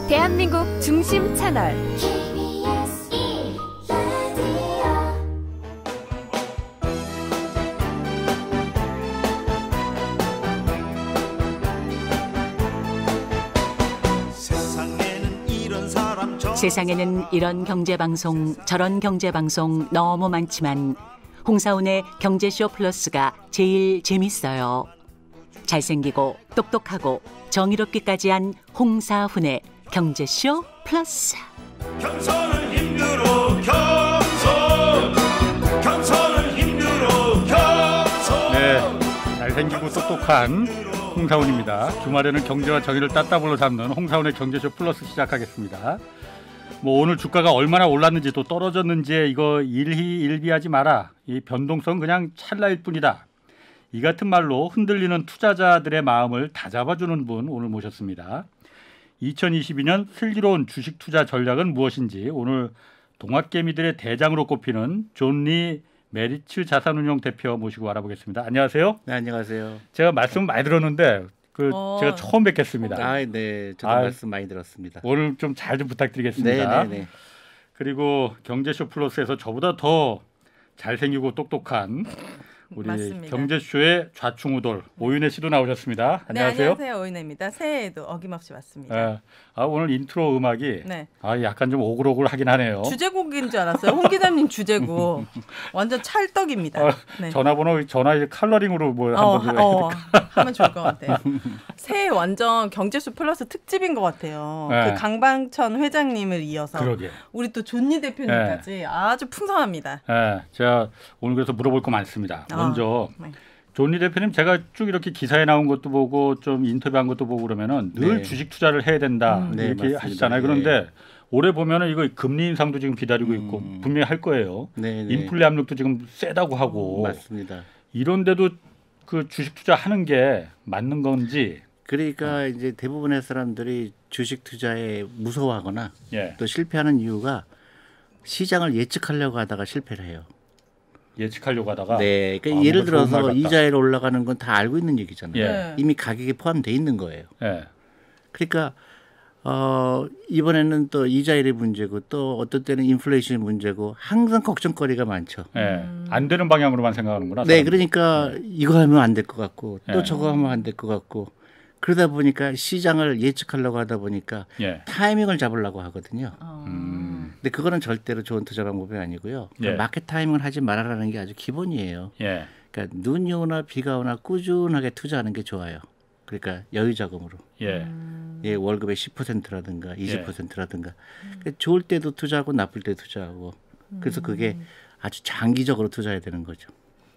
대한민국 중심 채널 세상에는 이런 경제방송 저런 경제방송 너무 많지만 홍사훈의 경제쇼 플러스가 제일 재밌어요. 잘생기고 똑똑하고 정의롭기까지 한 홍사훈의 경제쇼 플러스. 경선은 힘들어 경선은 힘들어 경선. 네, 잘생기고 똑똑한 홍사훈입니다. 주말에는 경제와 정의를 따따블로 잡는 홍사훈의 경제쇼 플러스 시작하겠습니다. 뭐 오늘 주가가 얼마나 올랐는지 또 떨어졌는지 이거 일희일비하지 마라. 이 변동성 그냥 찰나일 뿐이다. 이 같은 말로 흔들리는 투자자들의 마음을 다잡아주는 분 오늘 모셨습니다. 2022년 슬기로운 주식 투자 전략은 무엇인지 오늘 동학개미들의 대장으로 꼽히는 존 리 메리츠 자산운용 대표 모시고 알아보겠습니다. 안녕하세요. 네, 안녕하세요. 제가 말씀 많이 들었는데 제가 처음 뵙겠습니다. 네, 저도 말씀 많이 들었습니다. 오늘 좀 잘 좀 부탁드리겠습니다. 네. 그리고 경제쇼 플러스에서 저보다 더 잘생기고 똑똑한 우리 맞습니다. 경제쇼의 좌충우돌 오윤혜 씨도 나오셨습니다. 안녕하세요. 네, 안녕하세요. 오윤혜입니다. 새해에도 어김없이 왔습니다. 오늘 인트로 음악이 네. 약간 좀 오글오글하긴 하네요. 주제곡인 줄 알았어요. 홍 기자님 주제곡. 완전 찰떡입니다. 네. 전화 컬러링으로 뭐 한번 하면 좋을 것 같아요. 새해 완전 경제쇼 플러스 특집인 것 같아요. 네. 그 강방천 회장님을 이어서 그러게. 우리 또 존니 대표님까지 아주 풍성합니다. 네, 제가 오늘 그래서 물어볼 거 많습니다. 먼저 네. 존리 대표님 제가 쭉 이렇게 기사에 나온 것도 보고 좀 인터뷰한 것도 보고 그러면은 늘 주식 투자를 해야 된다 네, 이렇게 맞습니다. 하시잖아요. 그런데 올해 보면은 이거 금리 인상도 지금 기다리고 있고 분명히 할 거예요. 인플레 압력도 지금 세다고 하고 맞습니다. 이런데도 그 주식 투자하는 게 맞는 건지. 그러니까 이제 대부분의 사람들이 주식 투자에 무서워하거나 예. 또 실패하는 이유가 시장을 예측하려고 하다가 실패를 해요. 예측하려고 하다가. 네, 그러니까 예를 들어서 이자율 올라가는 건 다 알고 있는 얘기잖아요. 예. 이미 가격에 포함돼 있는 거예요. 예. 그러니까 이번에는 또 이자율의 문제고 또 어떤 때는 인플레이션의 문제고 항상 걱정거리가 많죠. 예. 안 되는 방향으로만 생각하는구나. 네, 그러니까 이거 하면 안 될 것 같고 또 예. 저거 하면 안 될 것 같고 그러다 보니까 시장을 예측하려고 하다 보니까 타이밍을 잡으려고 하거든요. 근데 그거는 절대로 좋은 투자 방법이 아니고요. 마켓 타이밍을 하지 말아라는 게 아주 기본이에요. 그러니까 눈이 오나 비가 오나 꾸준하게 투자하는 게 좋아요. 그러니까 여유 자금으로. 월급의 10%라든가 20%라든가. 그러니까 좋을 때도 투자하고 나쁠 때 투자하고. 그래서 그게 아주 장기적으로 투자해야 되는 거죠.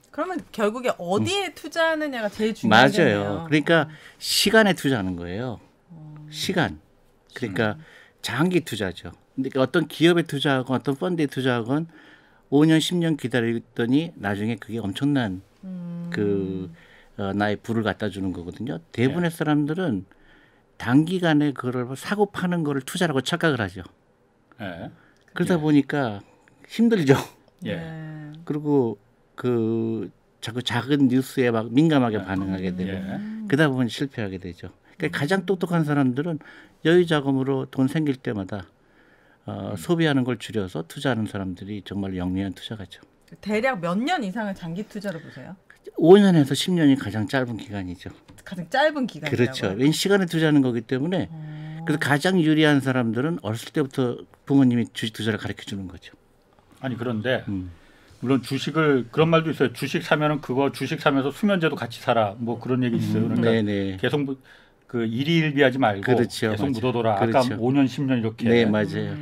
그러면 결국에 어디에 투자하느냐가 제일 중요하겠네요. 맞아요. 그러니까 시간에 투자하는 거예요. 시간. 그러니까 장기 투자죠. 그러니까 어떤 기업에 투자하건 어떤 펀드에 투자하건 5년, 10년 기다리더니 나중에 그게 엄청난 나의 부를 갖다 주는 거거든요. 대부분의 사람들은 단기간에 그걸 사고 파는 거를 투자라고 착각을 하죠. 그러다 보니까 힘들죠. 그리고 자꾸 작은 뉴스에 막 민감하게 반응하게 되고 그러다 보면 실패하게 되죠. 그러니까 가장 똑똑한 사람들은 여유 자금으로 돈 생길 때마다 소비하는 걸 줄여서 투자하는 사람들이 정말 영리한 투자가죠. 대략 몇 년 이상을 장기 투자로 보세요? 5년에서 10년이 가장 짧은 기간이죠. 가장 짧은 기간이라고요? 그렇죠. 왜냐하면 시간에 투자하는 거기 때문에 그래서 가장 유리한 사람들은 어렸을 때부터 부모님이 주식 투자를 가르쳐 주는 거죠. 아니 그런데 물론 주식을 그런 말도 있어요. 주식 사면은 그거 주식 사면서 수면제도 같이 사라. 뭐 그런 얘기 있어요. 그러니까 계속 그 일희일비하지 말고 그렇죠, 계속 맞아요. 묻어둬라. 그렇죠. 아까 5년, 10년 이렇게. 네, 맞아요.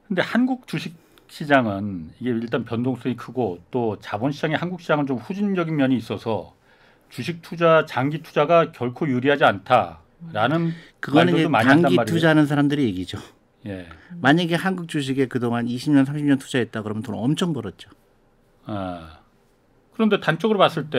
근데 한국 주식 시장은 이게 일단 변동성이 크고 또 자본 시장의 한국 시장은 좀 후진적인 면이 있어서 주식 투자, 장기 투자가 결코 유리하지 않다라는 그거는 말들도 많이 한단 단기 말이에요. 투자하는 사람들의 얘기죠. 만약에 한국 주식에 그동안 20년, 30년 투자했다 그러면 돈 엄청 벌었죠. 그런데 단적으로 봤을 때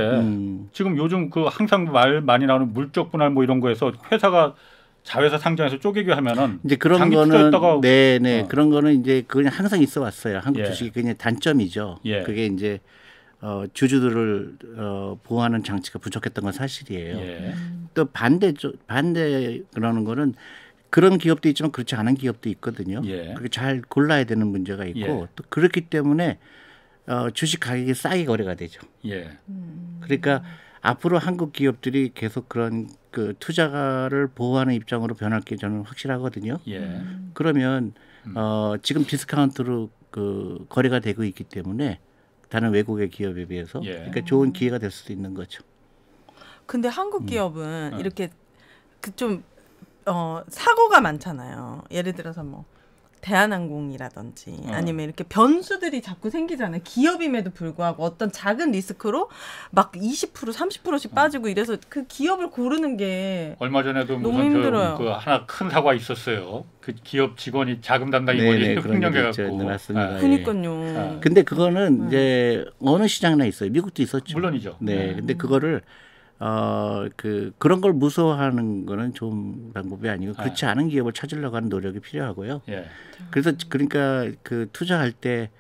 지금 요즘 그 항상 말 많이 나오는 물적 분할 뭐 이런 거에서 회사가 자회사 상장해서 쪼개기 하면은 이제 그런 장기 거는 투자했다가 그런 거는 이제 그냥 항상 있어 왔어요. 한국 주식이 그냥 단점이죠. 그게 이제 주주들을 보호하는 장치가 부족했던 건 사실이에요. 또 반대 그러는 거는 그런 기업도 있지만 그렇지 않은 기업도 있거든요. 예. 그렇게 잘 골라야 되는 문제가 있고 예. 또 그렇기 때문에 주식 가격이 싸게 거래가 되죠. 예. 그러니까 앞으로 한국 기업들이 계속 그런 그 투자가를 보호하는 입장으로 변할 게 저는 확실하거든요. 예. 그러면 지금 디스카운트로 그 거래가 되고 있기 때문에 다른 외국의 기업에 비해서 예. 그러니까 좋은 기회가 될 수도 있는 거죠. 근데 한국 기업은 이렇게 그 좀 사고가 많잖아요. 예를 들어서 뭐 대한항공이라든지 아니면 이렇게 변수들이 자꾸 생기잖아요. 기업임에도 불구하고 어떤 작은 리스크로 막 20% 30%씩 빠지고 이래서 그 기업을 고르는 게 얼마 전에도 너무 무슨 힘들어요. 그 하나 큰 사고가 있었어요. 그 기업 직원이 자금 담당이 네네, 머리에 그런 일도 횡령해 있죠. 갖고. 네, 맞습니다. 그러니까요. 근데 그거는 이제 어느 시장이나 있어요. 미국도 있었죠. 물론이죠. 네. 근데 그거를 그런 걸 무서워하는 거는 좋은 방법이 아니고 그렇지 않은 기업을 찾으려고 하는 노력이 필요하고요. 예. 그래서 그러니까 그 투자할 때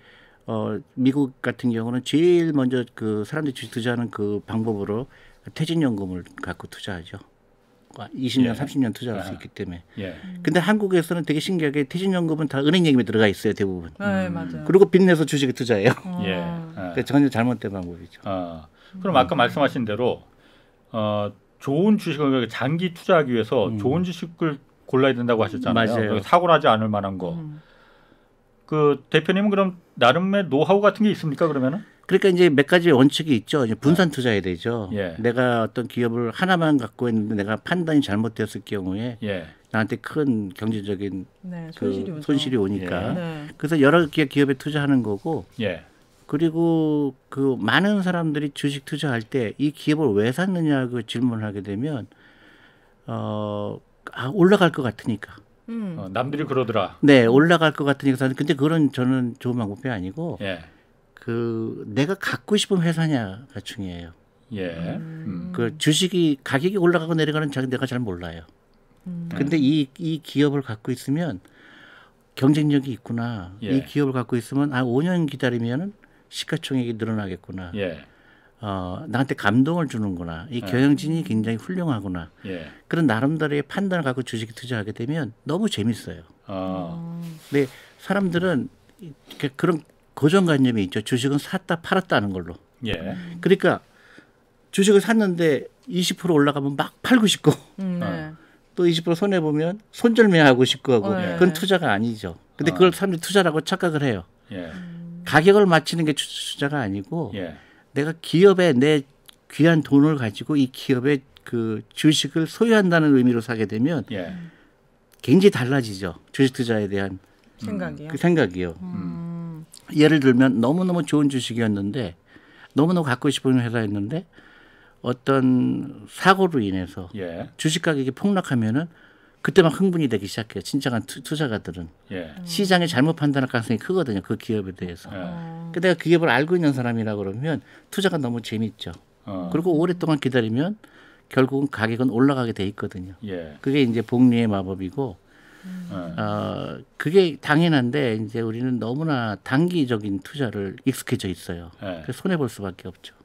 미국 같은 경우는 제일 먼저 그 사람들이 주식 투자하는 그 방법으로 퇴직연금을 갖고 투자하죠. 20년, 예. 30년 투자할 수 있기 때문에. 예. 근데 한국에서는 되게 신기하게 퇴직연금은 다 은행 예금에 들어가 있어요, 대부분. 네, 맞아요. 그리고 빚내서 주식에 투자해요. 예. 그러니까 전혀 잘못된 방법이죠. 그럼 아까 말씀하신 대로 좋은 주식을 장기 투자하기 위해서 좋은 주식을 골라야 된다고 하셨잖아요. 맞아요. 사고 나지 않을 만한 거. 그 대표님은 그럼 나름의 노하우 같은 게 있습니까? 그러면은? 그러니까 이제 몇 가지 원칙이 있죠. 이제 분산 투자해야 되죠. 예. 내가 어떤 기업을 하나만 갖고 있는데 내가 판단이 잘못됐을 경우에 예. 나한테 큰 경제적인 네, 그 손실이 오니까. 네. 그래서 여러 개 기업에 투자하는 거고. 예. 그리고 그 많은 사람들이 주식 투자할 때 이 기업을 왜 샀느냐고 질문을 하게 되면 올라갈 것 같으니까. 남들이 그러더라. 네, 올라갈 것 같으니까 사는. 근데 그건 저는 좋은 방법이 아니고 예. 그 내가 갖고 싶은 회사냐가 중요해요. 예. 그 주식이 가격이 올라가고 내려가는 내가 잘 몰라요. 근데 이 기업을 갖고 있으면 경쟁력이 있구나. 예. 이 기업을 갖고 있으면 5년 기다리면은 시가총액이 늘어나겠구나. 예. 나한테 감동을 주는구나. 이 경영진이 굉장히 훌륭하구나. 예. 그런 나름대로의 판단을 갖고 주식에 투자하게 되면 너무 재밌어요. 근데 사람들은 그런 고정관념이 있죠. 주식은 샀다 팔았다는 걸로. 예. 그러니까 주식을 샀는데 20% 올라가면 막 팔고 싶고 네. 또 20% 손해 보면 손절매하고 싶고 하고 네. 그건 투자가 아니죠. 근데 그걸 사람들이 투자라고 착각을 해요. 예. 가격을 맞추는 게 투자가 아니고 예. 내가 기업에 내 귀한 돈을 가지고 이 기업의 그 주식을 소유한다는 의미로 사게 되면 예. 굉장히 달라지죠. 주식 투자에 대한 생각이요. 그 생각이요. 예를 들면 너무너무 좋은 주식이었는데 너무너무 갖고 싶은 회사였는데 어떤 사고로 인해서 예. 주식 가격이 폭락하면은 그때 막 흥분이 되기 시작해요. 진정한 투자가들은. 예. 시장에 잘못 판단할 가능성이 크거든요. 그 기업에 대해서. 예. 근데 내가 그 기업을 알고 있는 사람이라 그러면 투자가 너무 재밌죠. 그리고 오랫동안 기다리면 결국은 가격은 올라가게 돼 있거든요. 예. 그게 이제 복리의 마법이고 그게 당연한데 이제 우리는 너무나 단기적인 투자를 익숙해져 있어요. 예. 그래서 손해 볼 수밖에 없죠.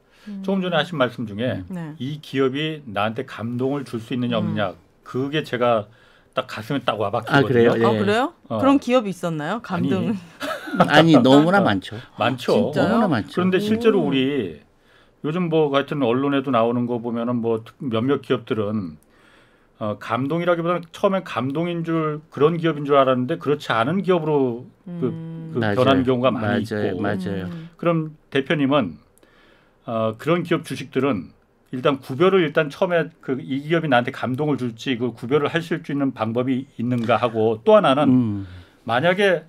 조금 전에 하신 말씀 중에 네. 이 기업이 나한테 감동을 줄 수 있느냐 없느냐 그게 제가 딱 가슴에 딱 와박히거든요. 그래요? 예. 아 그래요? 그런 기업이 있었나요? 감동. 아니 너무나 많죠. 많죠. 진짜요? 너무나 많죠. 그런데 실제로 우리 요즘 뭐 같은 언론에도 나오는 거 보면은 뭐 몇몇 기업들은 감동이라기보다는 처음엔 감동인 줄 그런 기업인 줄 알았는데 그렇지 않은 기업으로 그 변하는 경우가 많이 있고. 맞아요. 그럼 대표님은 그런 기업 주식들은 일단 구별을 일단 처음에 이 기업이 나한테 감동을 줄지 그 구별을 하실 수 있는 방법이 있는가 하고 또 하나는 만약에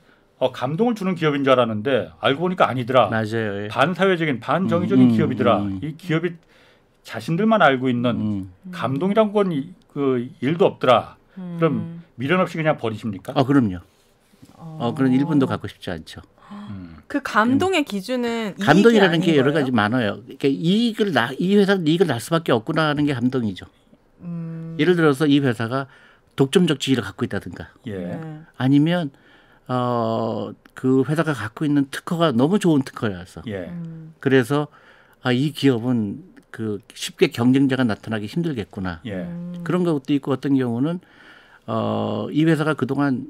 감동을 주는 기업인 줄 알았는데 알고 보니까 아니더라. 맞아요. 예. 반사회적인 반정의적인 기업이더라. 이 기업이 자신들만 알고 있는 감동이란 건 그 일도 없더라. 그럼 미련 없이 그냥 버리십니까? 그럼요. 그런 1분도 갖고 싶지 않죠. 그 감동의 기준은 감동이라는 게 여러 거예요? 가지 많아요. 그러니까 이 회사는 이익을 날 수밖에 없구나 하는 게 감동이죠. 예를 들어서 이 회사가 독점적 지위를 갖고 있다든가 예. 네. 아니면 그 회사가 갖고 있는 특허가 너무 좋은 특허여서 예. 그래서 이 기업은 그 쉽게 경쟁자가 나타나기 힘들겠구나. 예. 그런 것도 있고 어떤 경우는 이 회사가 그동안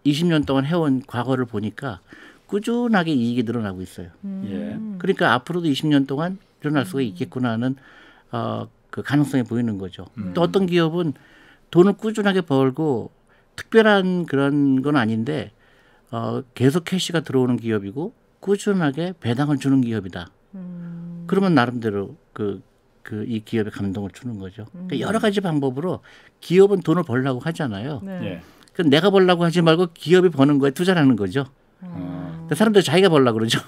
20년 동안 해온 과거를 보니까 꾸준하게 이익이 늘어나고 있어요. 예. 그러니까 앞으로도 20년 동안 일어날 수가 있겠구나 하는 그 가능성이 보이는 거죠. 또 어떤 기업은 돈을 꾸준하게 벌고 특별한 그런 건 아닌데 계속 캐시가 들어오는 기업이고 꾸준하게 배당을 주는 기업이다. 그러면 나름대로 이 기업에 감동을 주는 거죠. 그러니까 여러 가지 방법으로 기업은 돈을 벌려고 하잖아요. 네. 예. 그럼 내가 벌려고 하지 말고 기업이 버는 거에 투자하는 거죠. 근데 사람들이 자기가 벌려고 그러죠.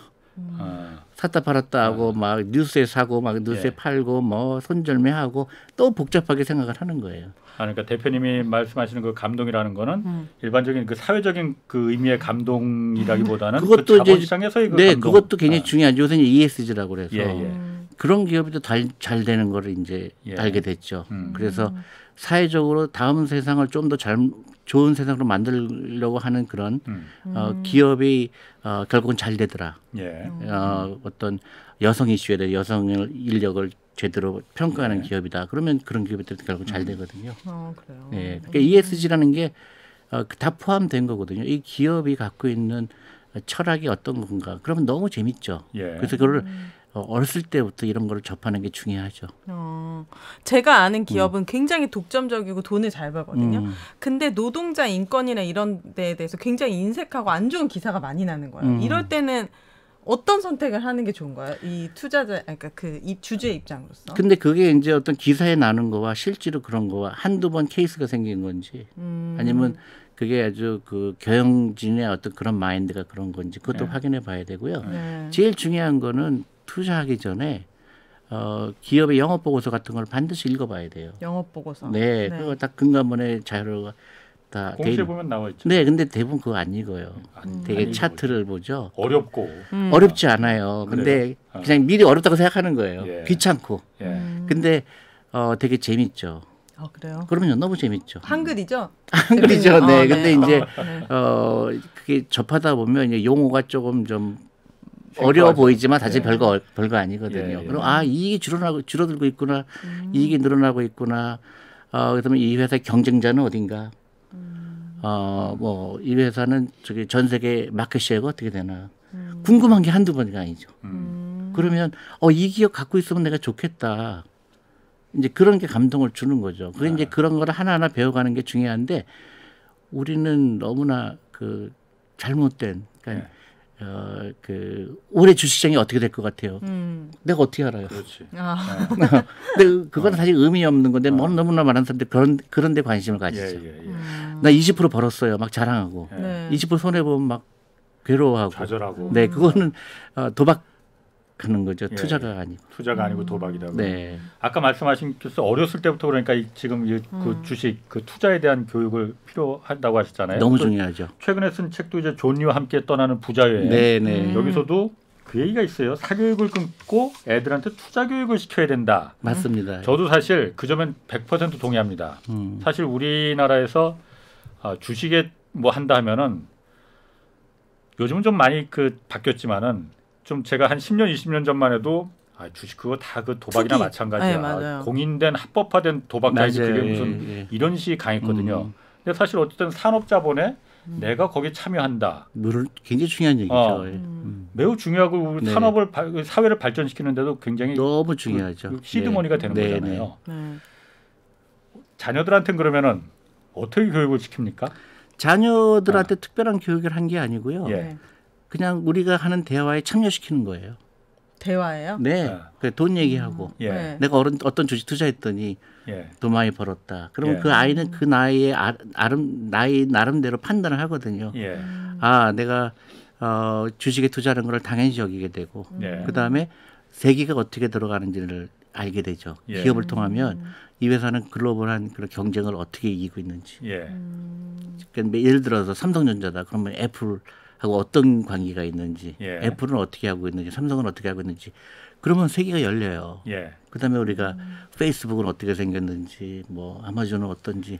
샀다 팔았다 하고 막 뉴스에 사고 막 뉴스에 팔고 뭐 손절매하고 또 복잡하게 생각을 하는 거예요. 그러니까 대표님이 말씀하시는 그 감동이라는 거는 일반적인 그 사회적인 그 의미의 감동이라기보다는 그것도 그 자본시장에서의 그 감동. 그것도 굉장히 중요하죠. 요새는 ESG라고 그래서 예. 그런 기업이 또 잘 되는 거를 이제 알게 됐죠. 그래서 사회적으로 다음 세상을 좀 더 좋은 세상으로 만들려고 하는 그런 기업이 결국은 잘 되더라. 예. 어떤 여성 이슈에 대해 여성 인력을 제대로 평가하는 기업이다. 그러면 그런 기업들이 결국 잘 되거든요. 그래요. 예. 그러니까 ESG라는 게 다 포함된 거거든요. 이 기업이 갖고 있는 철학이 어떤 건가. 그러면 너무 재밌죠. 예. 그래서 그걸 어렸을 때부터 이런 걸 접하는 게 중요하죠. 제가 아는 기업은 굉장히 독점적이고 돈을 잘 벌거든요. 근데 노동자 인권이나 이런 데에 대해서 굉장히 인색하고 안 좋은 기사가 많이 나는 거예요. 이럴 때는 어떤 선택을 하는 게 좋은가요? 이 투자자, 그러니까 이 주주의 입장으로서. 근데 그게 이제 어떤 기사에 나는 거와 실제로 그런 거와 한두 번 케이스가 생긴 건지 아니면 그게 아주 그 경영진의 어떤 그런 마인드가 그런 건지 그것도 확인해 봐야 되고요. 제일 중요한 거는 투자하기 전에 기업의 영업 보고서 같은 걸 반드시 읽어봐야 돼요. 영업 보고서. 네, 그거 다 금감원의 자료가 다 공시에 보면 나와 있죠. 네, 근데 대부분 그거 안 읽어요. 되게 차트를 보죠. 어렵고 어렵지 않아요. 근데 그냥 미리 어렵다고 생각하는 거예요. 귀찮고. 근데 되게 재밌죠. 그래요? 그러면요, 너무 재밌죠. 한글이죠? 한글이죠. 네. 근데 이제 네. 그게 접하다 보면 이제 용어가 조금 좀 어려워 보이지만 사실 별거 아니거든요. 그럼 이익이 줄어들고 있구나, 이익이 늘어나고 있구나. 그러면 이 회사의 경쟁자는 어딘가? 뭐 이 회사는 저기 전 세계 마켓시어가 어떻게 되나? 궁금한 게 한두 번이 아니죠. 그러면 이 기업 갖고 있으면 내가 좋겠다. 이제 그런 게 감동을 주는 거죠. 그 이제 그런 거를 하나하나 배워가는 게 중요한데 우리는 너무나 그 잘못된 그러니까 그 올해 주식시장이 어떻게 될 것 같아요. 내가 어떻게 알아요? 그렇지. 근데 그건 사실 의미 없는 건데 너무나 많은 사람들이 그런 데 관심을 가지죠. 나 20% 벌었어요. 막 자랑하고. 20% 손해 보면 막 괴로워하고. 좌절하고. 네, 그거는 도박하는 거죠. 투자가 아니고. 투자가 아니고 도박이라고. 네. 아까 말씀하신 어렸을 때부터 그러니까 지금 그 주식 그 투자에 대한 교육을 필요하다고 하셨잖아요. 너무 중요하죠. 최근에 쓴 책도 이제 존니와 함께 떠나는 부자여행. 네. 여기서도 그 얘기가 있어요. 사교육을 끊고 애들한테 투자 교육을 시켜야 된다. 맞습니다. 저도 사실 그 점엔 100% 동의합니다. 사실 우리나라에서 주식에 뭐 한다 하면은 요즘은 좀 많이 바뀌었지만은 좀 제가 한 10년, 20년 전만 해도 주식 그거 다 그 도박이나 마찬가지야. 네, 공인된 합법화된 도박자이지 그게 무슨 이런 식이 강했거든요. 근데 사실 어쨌든 산업자본에 내가 거기에 참여한다. 굉장히 중요한 얘기죠. 매우 중요하고 우리 산업을 사회를 발전시키는데도 굉장히 너무 중요하죠. 시드머니가 되는 거잖아요. 자녀들한테는 그러면은 어떻게 교육을 시킵니까? 자녀들한테 특별한 교육을 한 게 아니고요. 그냥 우리가 하는 대화에 참여시키는 거예요. 대화예요? 네. 돈 얘기하고 내가 어떤 주식 투자했더니 돈 많이 벌었다. 그러면 그 아이는 그 나이에 나이 나름대로 판단을 하거든요. 내가 주식에 투자하는 걸 당연시 여기게 되고 그다음에 세계가 어떻게 들어가는지를 알게 되죠. 기업을 통하면 이 회사는 글로벌한 그런 경쟁을 어떻게 이기고 있는지. 그러니까 예를 들어서 삼성전자다. 그러면 애플하고 어떤 관계가 있는지, 애플은 어떻게 하고 있는지, 삼성은 어떻게 하고 있는지. 그러면 세계가 열려요. 그다음에 우리가 페이스북은 어떻게 생겼는지, 뭐 아마존은 어떤지.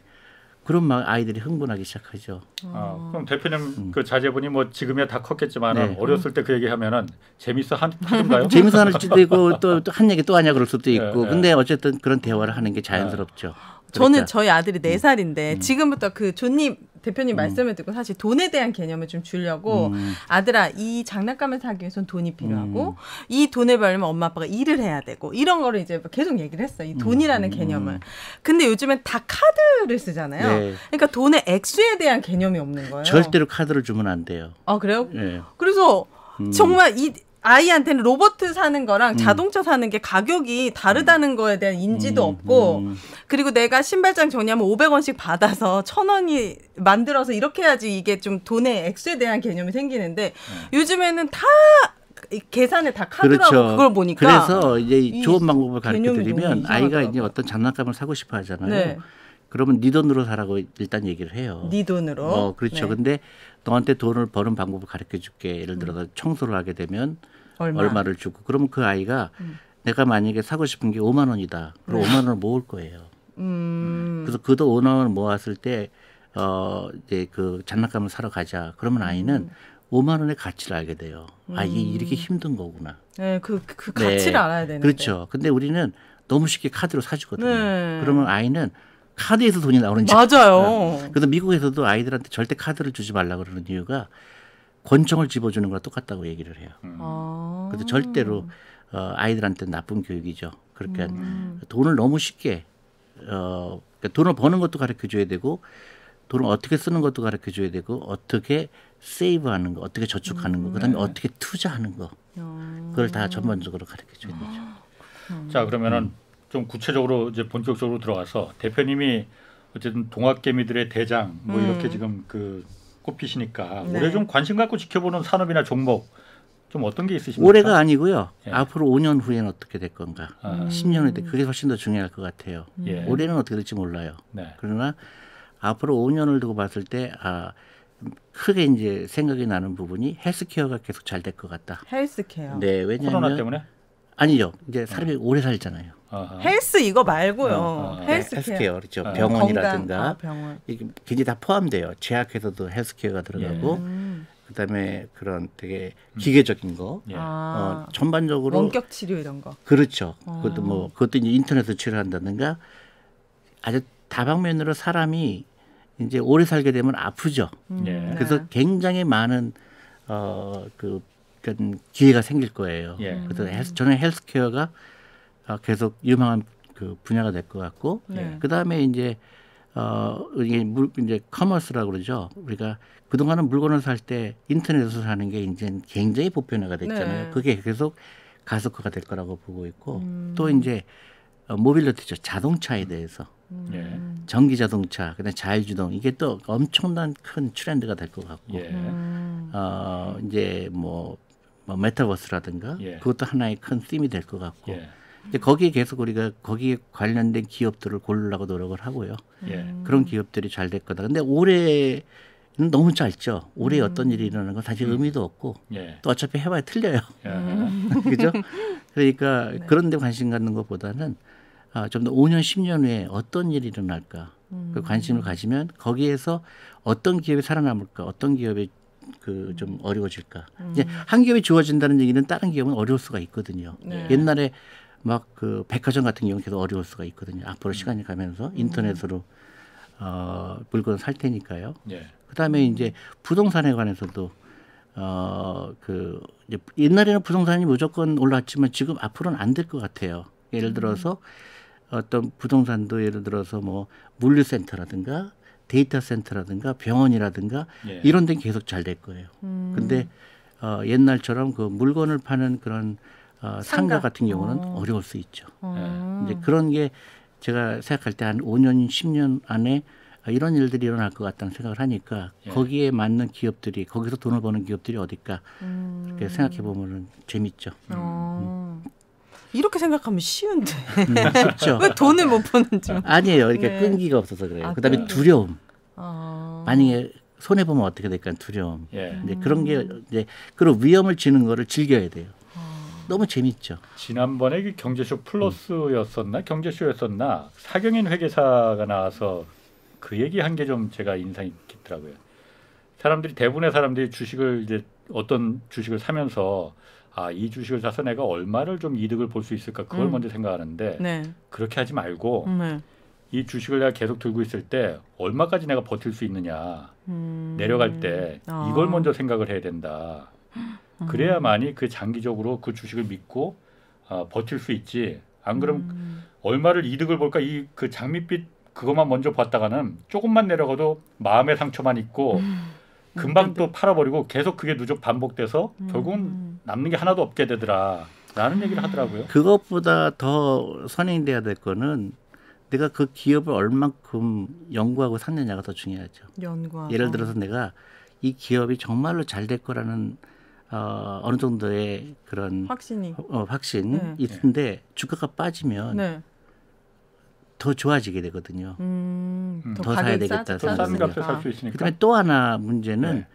그런 막 아이들이 흥분하기 시작하죠. 그럼 대표님 그 자제분이 뭐 지금이야 다 컸겠지만 어렸을 때 그 얘기하면은 재밌어 하던가요? 재밌어 할 수도 있고 또 한 얘기 또 하냐 그럴 수도 있고. 근데 어쨌든 그런 대화를 하는 게 자연스럽죠. 저는 저희 아들이 4살인데 지금부터 그 존님 대표님 말씀을 듣고 사실 돈에 대한 개념을 좀 주려고 아들아 이 장난감을 사기 위해서는 돈이 필요하고 이 돈을 벌려면 엄마 아빠가 일을 해야 되고 이런 거를 이제 계속 얘기를 했어요. 이 돈이라는 개념을. 근데 요즘엔 다 카드를 쓰잖아요. 네. 그러니까 돈의 액수에 대한 개념이 없는 거예요. 절대로 카드를 주면 안 돼요. 아 그래요? 네. 그래서 정말 이 아이한테는 로봇 사는 거랑 자동차 사는 게 가격이 다르다는 거에 대한 인지도 없고 그리고 내가 신발장 정리하면 500원씩 받아서 1,000원이 만들어서 이렇게 해야지 이게 좀 돈의 액수에 대한 개념이 생기는데 요즘에는 다 계산을 다 카드로 그렇죠. 하고 그걸 보니까 그래서 이제 좋은 방법을 가르쳐드리면 아이가 이제 어떤 장난감을 사고 싶어 하잖아요. 네. 그러면 네 돈으로 사라고 일단 얘기를 해요. 네 돈으로. 그렇죠. 네. 근데 너한테 돈을 버는 방법을 가르쳐 줄게. 예를 들어서 청소를 하게 되면 얼마를 주고 그러면 그 아이가 내가 만약에 사고 싶은 게 5만 원이다. 그럼 5만 원을 모을 거예요. 그래서 그 돈 5만 원을 모았을 때 이제 그 장난감을 사러 가자. 그러면 아이는 5만 원의 가치를 알게 돼요. 아 이게 이렇게 힘든 거구나. 네, 그 가치를 알아야 되는데. 그렇죠. 근데 우리는 너무 쉽게 카드로 사주거든요. 그러면 아이는 카드에서 돈이 나오는 맞아요. 그래서 미국에서도 아이들한테 절대 카드를 주지 말라 그러는 이유가 권총을 집어주는 거랑 똑같다고 얘기를 해요. 그래서 절대로 아이들한테 나쁜 교육이죠. 그러니까 돈을 너무 쉽게 그러니까 돈을 버는 것도 가르쳐줘야 되고 돈을 어떻게 쓰는 것도 가르쳐줘야 되고 어떻게 세이브하는 거, 어떻게 저축하는 거, 그다음에 어떻게 투자하는 거 그걸 다 전반적으로 가르쳐줘야 되죠. 자 그러면은 좀 구체적으로 이제 본격적으로 들어가서 대표님이 어쨌든 동학개미들의 대장 뭐 이렇게 지금 그 꼽히시니까 올해 좀 관심 갖고 지켜보는 산업이나 종목 좀 어떤 게 있으십니까? 올해가 아니고요. 앞으로 5년 후에는 어떻게 될 건가? 10년 후에 그게 훨씬 더 중요할 것 같아요. 올해는 어떻게 될지 몰라요. 네. 그러나 앞으로 5년을 두고 봤을 때 크게 이제 생각이 나는 부분이 헬스케어가 계속 잘 될 것 같다. 헬스케어. 네, 왜냐하면 코로나 때문에? 아니죠. 이제 사람이 오래 살잖아요. 헬스 이거 말고요. 헬스케어 그렇죠. 병원이라든가 병원. 이게 굉장히 다 포함돼요. 제약회사도 헬스케어가 들어가고 그다음에 그런 되게 기계적인 거 전반적으로 원격 치료 이런 거. 그렇죠. 그것도 이제 인터넷으로 치료한다든가 아주 다방면으로 사람이 이제 오래 살게 되면 아프죠. 그래서 굉장히 많은 그 기회가 생길 거예요. 그래서 저는 헬스케어가 계속 유망한 그 분야가 될 것 같고, 그 다음에 이제 이제 커머스라고 그러죠. 우리가 그동안은 물건을 살 때 인터넷에서 사는 게 이제 굉장히 보편화가 됐잖아요. 그게 계속 가속화가 될 거라고 보고 있고, 또 이제 모빌리티죠. 자동차에 대해서. 전기 자동차, 그다음에 자율주동 이게 또 엄청난 큰 트렌드가 될 것 같고, 이제 뭐 메타버스라든가 그것도 하나의 큰 팀이 될 것 같고, 이제 거기에 계속 우리가 거기에 관련된 기업들을 고르려고 노력을 하고요. 그런 기업들이 잘 될 거다. 근데 올해는 너무 짧죠. 올해 어떤 일이 일어나는 건 사실 의미도 없고 또 어차피 해봐야 틀려요. 그죠? 그러니까 그런 데 관심 갖는 것보다는 좀 더 5년, 10년 후에 어떤 일이 일어날까 그 관심을 가지면 거기에서 어떤 기업이 살아남을까, 어떤 기업이 그 좀 어려워질까. 이제 한 기업이 좋아진다는 얘기는 다른 기업은 어려울 수가 있거든요. 옛날에 막 그 백화점 같은 경우는 계속 어려울 수가 있거든요. 앞으로 시간이 가면서 인터넷으로 물건을 살 테니까요. 그다음에 이제 부동산에 관해서도 그 이제 옛날에는 부동산이 무조건 올랐지만 지금 앞으로는 안 될 것 같아요. 예를 들어서 어떤 부동산도 예를 들어서 뭐 물류센터라든가 데이터 센터라든가 병원이라든가 이런 데는 계속 잘 될 거예요. 근데 옛날처럼 그 물건을 파는 그런 상가 같은 경우는 어려울 수 있죠. 이제 그런 게 제가 생각할 때 한 5년, 10년 안에 이런 일들이 일어날 것 같다는 생각을 하니까 거기에 맞는 기업들이 거기서 돈을 버는 기업들이 어딜까 이렇게 생각해 보면은 재밌죠. 이렇게 생각하면 쉬운데 쉽죠. 왜 돈을 못 버는지. 아니에요. 이렇게 끈기가 없어서 그래요. 그다음에 두려움. 만약에 손해 보면 어떻게 될까 두려움. 이제 그런 게 이제 그런 위험을 지는 거를 즐겨야 돼요. 너무 재밌죠. 지난번에 그 경제쇼 플러스였었나 경제쇼였었나 사경인 회계사가 나와서 그 얘기한 게 좀 제가 인상이 깊더라고요. 대부분의 사람들이 주식을 이제 어떤 주식을 사면서 이 주식을 사서 내가 얼마를 좀 이득을 볼 수 있을까 그걸 먼저 생각하는데 그렇게 하지 말고 이 주식을 내가 계속 들고 있을 때 얼마까지 내가 버틸 수 있느냐. 내려갈 때 이걸 먼저 생각을 해야 된다. 그래야만이 그 장기적으로 그 주식을 믿고 버틸 수 있지. 안 그럼 얼마를 이득을 볼까 이 그 장밋빛 그것만 먼저 봤다가는 조금만 내려가도 마음의 상처만 있고 금방 또 팔아버리고 계속 그게 누적 반복돼서 결국은 남는 게 하나도 없게 되더라. 라는 얘기를 하더라고요. 그것보다 더 선행돼야 될 거는 내가 그 기업을 얼만큼 연구하고 샀느냐가 더 중요하죠. 연구하고. 예를 들어서 내가 이 기업이 정말로 잘 될 거라는 어느 정도의 그런 확신이 확신 있는데 주가가 빠지면 더 좋아지게 되거든요. 더 사야 되겠다 생각하면 살 수 있으니까. 그다음에 또 하나 문제는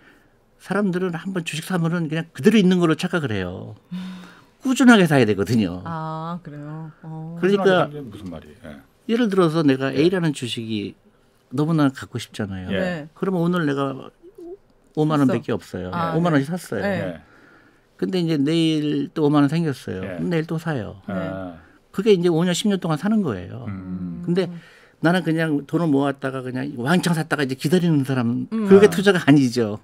사람들은 한번 주식 사면은 그냥 그대로 있는 걸로 착각을 해요. 꾸준하게 사야 되거든요. 아 그래요. 그러니까 무슨 말이에요? 예를 들어서 내가 A라는 주식이 너무나 갖고 싶잖아요. 그러면 오늘 내가 5만 원밖에 없어요. 5만 원씩 샀어요. 근데 이제 내일 또 5만 원 생겼어요. 그럼 내일 또 사요. 그게 이제 5년 10년 동안 사는 거예요. 근데 나는 그냥 돈을 모았다가 그냥 왕창 샀다가 이제 기다리는 사람 그게 투자가 아니죠.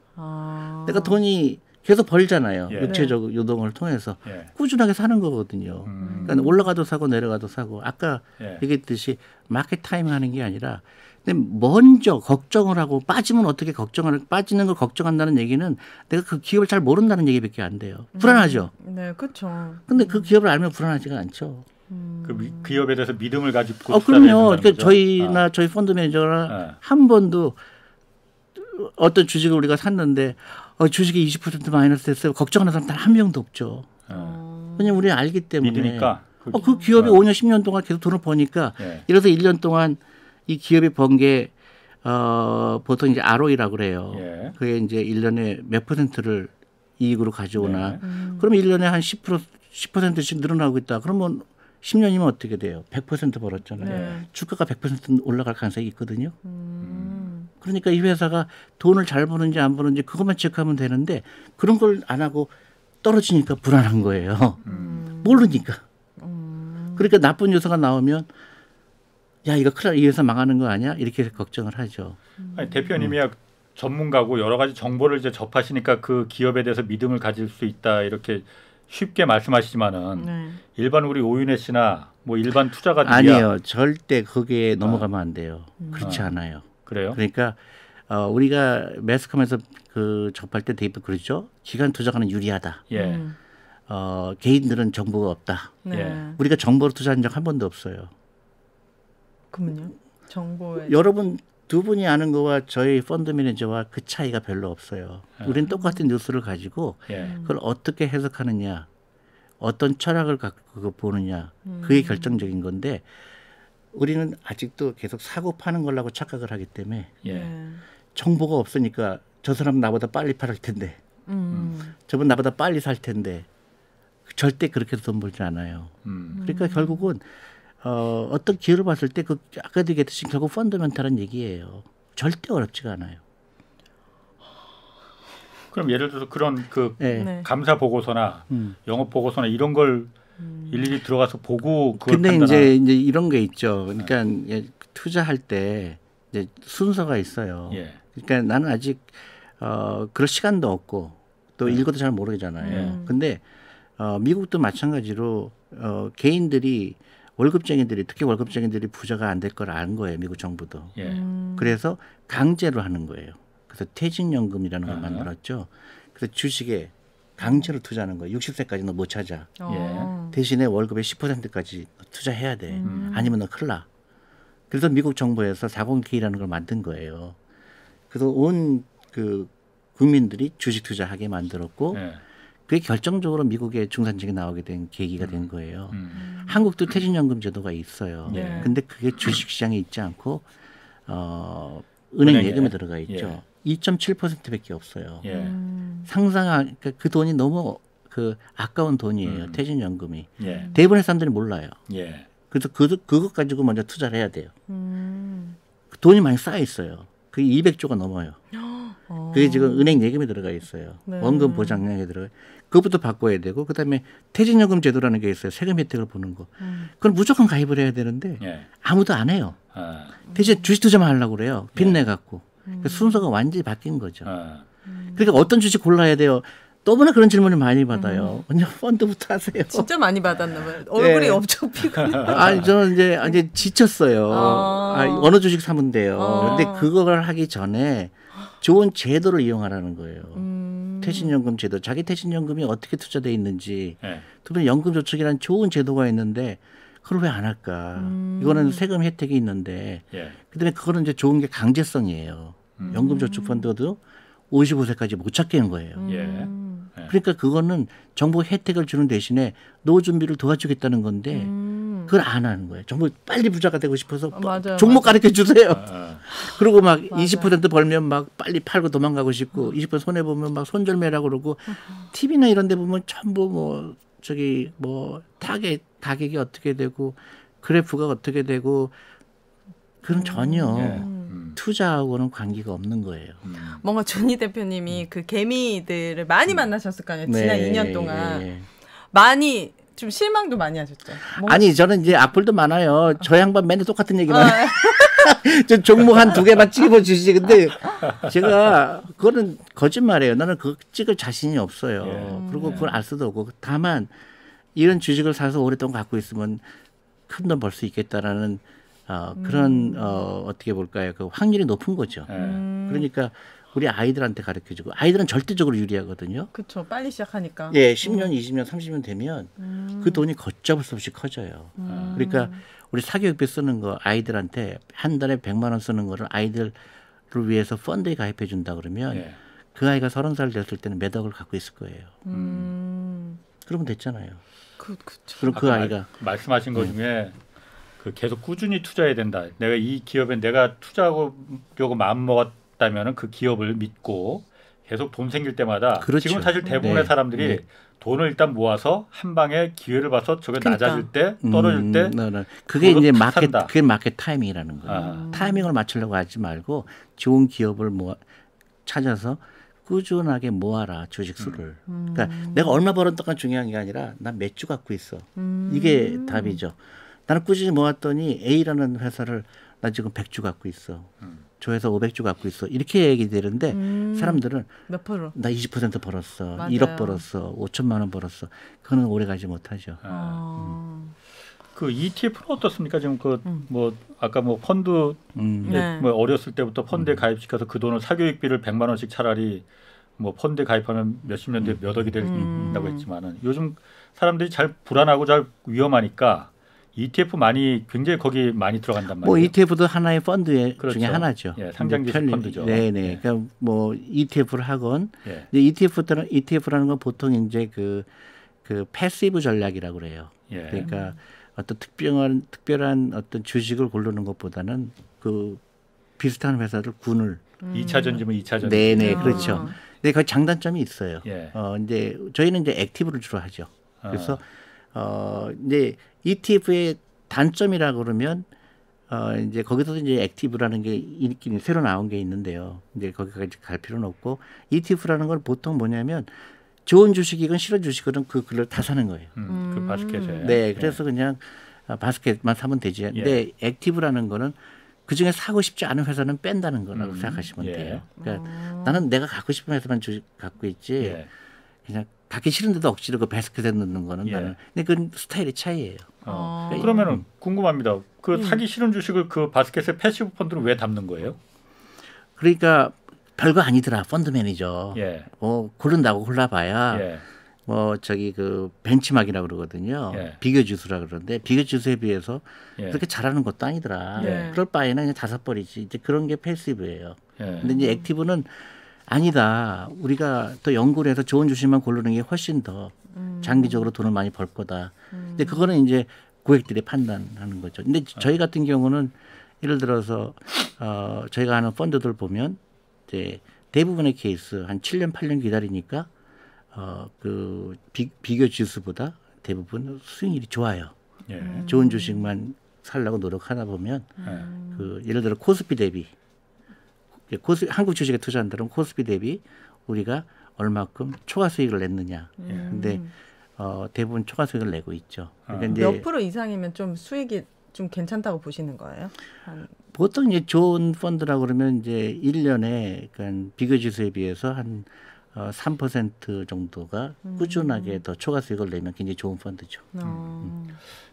내가 돈이 계속 벌잖아요. 육체적 유동을 통해서 꾸준하게 사는 거거든요. 그러니까 올라가도 사고 내려가도 사고 아까 얘기했듯이 마켓 타이밍 하는 게 아니라 근데 먼저 걱정을 하고 빠지면 어떻게 빠지는 걸 걱정한다는 얘기는 내가 그 기업을 잘 모른다는 얘기밖에 안 돼요. 불안하죠. 네, 그렇죠. 근데 그 기업을 알면 불안하지가 않죠. 그 기업에 대해서 믿음을 가지고 그럼요. 그러니까 저희나 저희 펀드 매니저나 한 번도 어떤 주식을 우리가 샀는데 주식이 20% 마이너스 됐어요. 걱정하는 사람 단 한 명도 없죠. 왜냐면 우리는 알기 때문에. 믿으니까. 그 기업이 5년 10년 동안 계속 돈을 버니까 예를 들어서 1년 동안 이 기업이 번 게 보통 이제 ROE라고 그래요. 그게 이제 1년에 몇 %를 이익으로 가져오나. 그러면 1년에 한 10%씩 늘어나고 있다. 그러면 10년이면 어떻게 돼요? 100% 벌었잖아요. 주가가 100% 올라갈 가능성이 있거든요. 그러니까 이 회사가 돈을 잘 버는지 안 버는지 그것만 체크하면 되는데 그런 걸 안 하고 떨어지니까 불안한 거예요. 모르니까. 그러니까 나쁜 요소가 나오면 야 이거 큰일 이 회사 망하는 거 아니야? 이렇게 걱정을 하죠. 아니, 대표님이야 전문가고 여러 가지 정보를 이제 접하시니까 그 기업에 대해서 믿음을 가질 수 있다 이렇게 쉽게 말씀하시지만은 일반 우리 오윤혜 씨나 뭐 일반 투자가들이야 아니에요. 절대 거기에 넘어가면 안 돼요. 그렇지 않아요. 그래요? 그러니까 우리가 매스컴에서 그 접할 때 대입 그러죠. 기관 투자가는 유리하다. 개인들은 정보가 없다. 우리가 정보로 투자한 적 한 번도 없어요. 그러면요? 정보에 여러분 두 분이 아는 거와 저희 펀드 매니저와 그 차이가 별로 없어요. 우리는 똑같은 뉴스를 가지고 그걸 어떻게 해석하느냐, 어떤 철학을 갖고 보느냐, 그게 결정적인 건데 우리는 아직도 계속 사고 파는 거라고 착각을 하기 때문에 정보가 없으니까 저 사람은 나보다 빨리 팔을 텐데 저분 나보다 빨리 살 텐데 절대 그렇게 돈 벌지 않아요. 그러니까 결국은 어떤 기회를 봤을 때 그 아까도 얘기했듯이 결국 펀더멘탈한 얘기예요. 절대 어렵지가 않아요. 그럼 예를 들어서 그런 그 감사 보고서나 영업 보고서나 이런 걸 일일이 들어가서 보고 그걸 근데 판단하는. 이제 이런 게 있죠. 그러니까 투자할 때 이제 순서가 있어요. 그러니까 나는 아직 그럴 시간도 없고 또 읽어도 잘 모르잖아요. 근데 미국도 마찬가지로 개인들이 월급쟁이들이 특히 월급쟁이들이 부자가 안 될 걸 아는 거예요. 미국 정부도. 그래서 강제로 하는 거예요. 그래서 퇴직연금이라는 걸 만들었죠. 그래서 주식에 강제로 투자하는 거예요. 60세까지 너 못 찾아. 대신에 월급의 10%까지 투자해야 돼. 아니면 너 큰일 나. 그래서 미국 정부에서 40K라는 걸 만든 거예요. 그래서 온 그 국민들이 주식 투자하게 만들었고 그게 결정적으로 미국의 중산층이 나오게 된 계기가 된 거예요. 한국도 퇴직연금 제도가 있어요. 근데 그게 주식시장에 있지 않고 은행 예금에 들어가 있죠. 2.7%밖에 없어요. 그러니까 그 돈이 너무 그 아까운 돈이에요. 퇴직연금이. 대부분의 사람들이 몰라요. 그래서 그것 가지고 먼저 투자를 해야 돼요. 그 돈이 많이 쌓여 있어요. 그게 200조가 넘어요. 그게 지금 은행 예금에 들어가 있어요. 네. 원금 보장량에 들어가. 그것부터 바꿔야 되고 그다음에 퇴직연금 제도라는 게 있어요. 세금 혜택을 보는 거. 그건 무조건 가입을 해야 되는데 아무도 안 해요. 대신 주식 투자만 하려고 그래요. 빚내 갖고. 순서가 완전히 바뀐 거죠. 그러니까 어떤 주식 골라야 돼요. 너무나 그런 질문을 많이 받아요. 그냥 펀드부터 하세요. 진짜 많이 받았나 봐요. 얼굴이 네. 엄청 피곤해. 아니 저는 이제 지쳤어요. 어느 주식 사면 돼요. 근데 그걸 하기 전에 좋은 제도를 이용하라는 거예요. 퇴직연금 제도, 자기 퇴직연금이 어떻게 투자돼 있는지. 그러면 연금저축이라는 좋은 제도가 있는데 그걸 왜 안 할까? 이거는 세금 혜택이 있는데. 그다음에 그거는 이제 좋은 게 강제성이에요. 연금저축펀드도 55세까지 못 찾게 하는 거예요. 그러니까 그거는 정부 혜택을 주는 대신에 노후 준비를 도와주겠다는 건데 그걸 안 하는 거예요. 정부 빨리 부자가 되고 싶어서 맞아요, 종목 가르쳐 주세요. 그리고 막 맞아요. 20% 벌면 막 빨리 팔고 도망가고 싶고 20% 손해 보면 막 손절매라고 그러고 TV나 이런 데 보면 전부 뭐 저기 뭐 타겟 가격이 어떻게 되고 그래프가 어떻게 되고 그건 전혀 투자하고는 관계가 없는 거예요. 뭔가 조니 대표님이 그 개미들을 많이 만나셨을 거 아니에요. 지난 2년 동안. 많이 좀 실망도 많이 하셨죠. 아니 저는 이제 악플도 많아요. 저 양반 맨날 똑같은 얘기만 해요. 저 종목 한 2개만 찍어 주시지. 근데 제가 그거는 거짓말이에요. 나는 그거 찍을 자신이 없어요. 그리고 그걸 알 수도 없고 다만 이런 주식을 사서 오랫동안 갖고 있으면 큰 돈 벌 수 있겠다라는 그런 어떻게 볼까요? 그 확률이 높은 거죠. 그러니까 우리 아이들한테 가르쳐주고 아이들은 절대적으로 유리하거든요. 그렇죠. 빨리 시작하니까. 예, 10년, 20년, 30년 되면 그 돈이 걷잡을 수 없이 커져요. 그러니까 우리 사교육비 쓰는 거 아이들한테 한 달에 100만 원 쓰는 거를 아이들을 위해서 펀드에 가입해 준다 그러면 그 아이가 30살 됐을 때는 몇 억을 갖고 있을 거예요. 그러면 됐잖아요. 그럼 그 아이가 말씀하신 것 중에 그 계속 꾸준히 투자해야 된다. 내가 이 기업에 내가 투자하려고 마음 먹었다면은 그 기업을 믿고 계속 돈 생길 때마다 그렇죠. 지금 사실 대부분의 사람들이 돈을 일단 모아서 한 방에 기회를 봐서 저게 낮아질 때 떨어질 때 그게 이제 마켓 산다. 그게 마켓 타이밍이라는 거예요. 타이밍을 맞추려고 하지 말고 좋은 기업을 찾아서 꾸준하게 모아라 주식 수를. 그러니까 내가 얼마 벌었던가 중요한 게 아니라 난 몇 주 갖고 있어. 이게 답이죠. 나는 꾸준히 모았더니 A라는 회사를 나 지금 100주 갖고 있어. 조회서 500주 갖고 있어. 이렇게 얘기되는데 사람들은 몇 프로? 나 20% 벌었어. 맞아요. 1억 벌었어. 5천만 원 벌었어. 그거는 오래 가지 못하죠. 그 ETF는 어떻습니까? 지금 그 뭐 아까 뭐 펀드 뭐 어렸을 때부터 펀드에 가입시켜서 그 돈을 사교육비를 100만 원씩 차라리 뭐 펀드에 가입하면 몇십 년 뒤에 몇 억이 된다고 했지만은 요즘 사람들이 잘 불안하고 잘 위험하니까 ETF 굉장히 거기 많이 들어간단 말이에요. 뭐 ETF도 하나의 펀드 그렇죠. 중에 하나죠. 예, 상장지수 펀드죠. 네네. 그러니까 뭐 ETF를 하건 ETF라는 건 보통 이제 그 패시브 전략이라고 그래요. 그러니까 어떤 특별한 어떤 주식을 고르는 것보다는 그 비슷한 회사를 군을 2차 전지면 2차 전지. 네네 그렇죠. 근데 그 장단점이 있어요. 예. 이제 저희는 이제 액티브를 주로 하죠. 그래서 이제 ETF의 단점이라 그러면 이제 거기서도 이제 액티브라는 게 있긴 새로 나온 게 있는데요. 이제 거기까지 갈 필요는 없고 ETF라는 건 보통 뭐냐면 좋은 주식이건 싫은 주식이건 그 글을 다 사는 거예요. 그 바스켓에. 네, 그래서 그냥 바스켓만 사면 되지. 근데 액티브라는 거는 그 중에 사고 싶지 않은 회사는 뺀다는 거라고 생각하시면 돼요. 그러니까 나는 내가 갖고 싶은 회사만 주식 갖고 있지. 그냥 갖기 싫은데도 억지로 그 바스켓에 넣는 거는 나는. 근데 그건 스타일의 차이예요. 그러면은 궁금합니다. 그 사기 싫은 주식을 그 바스켓에 패시브 펀드로 왜 담는 거예요? 그러니까 별거 아니더라. 펀드 매니저. 뭐 고른다고 골라봐야 뭐 저기 그 벤치마크라고 그러거든요. 비교 지수라 그러는데 비교 지수에 비해서 그렇게 잘하는 것도 아니더라. 그럴 바에는 그냥 다 사버리지. 이제 그런 게 패시브예요. 근데 이제 액티브는 아니다. 우리가 더 연구를 해서 좋은 주식만 고르는 게 훨씬 더 장기적으로 돈을 많이 벌 거다. 근데 그거는 이제 고객들이 판단하는 거죠. 근데 저희 같은 경우는 예를 들어서 저희가 하는 펀드들 보면 이제 대부분의 케이스 한 7년 8년 기다리니까 그 비교 지수보다 대부분 수익률이 좋아요. 좋은 주식만 살려고 노력하다 보면 그 예를 들어 코스피 대비 한국 주식에 투자한다면 코스피 대비 우리가 얼마큼 초과 수익을 냈느냐. 근데 대부분 초과 수익을 내고 있죠. 그러니까 이제 몇 프로 이상이면 좀 수익이 좀 괜찮다고 보시는 거예요? 보통 이제 좋은 펀드라고 그러면 이제 1년에 그러니까 비교 지수에 비해서 한 3% 정도가 꾸준하게 더 초과 수익을 내면 굉장히 좋은 펀드죠.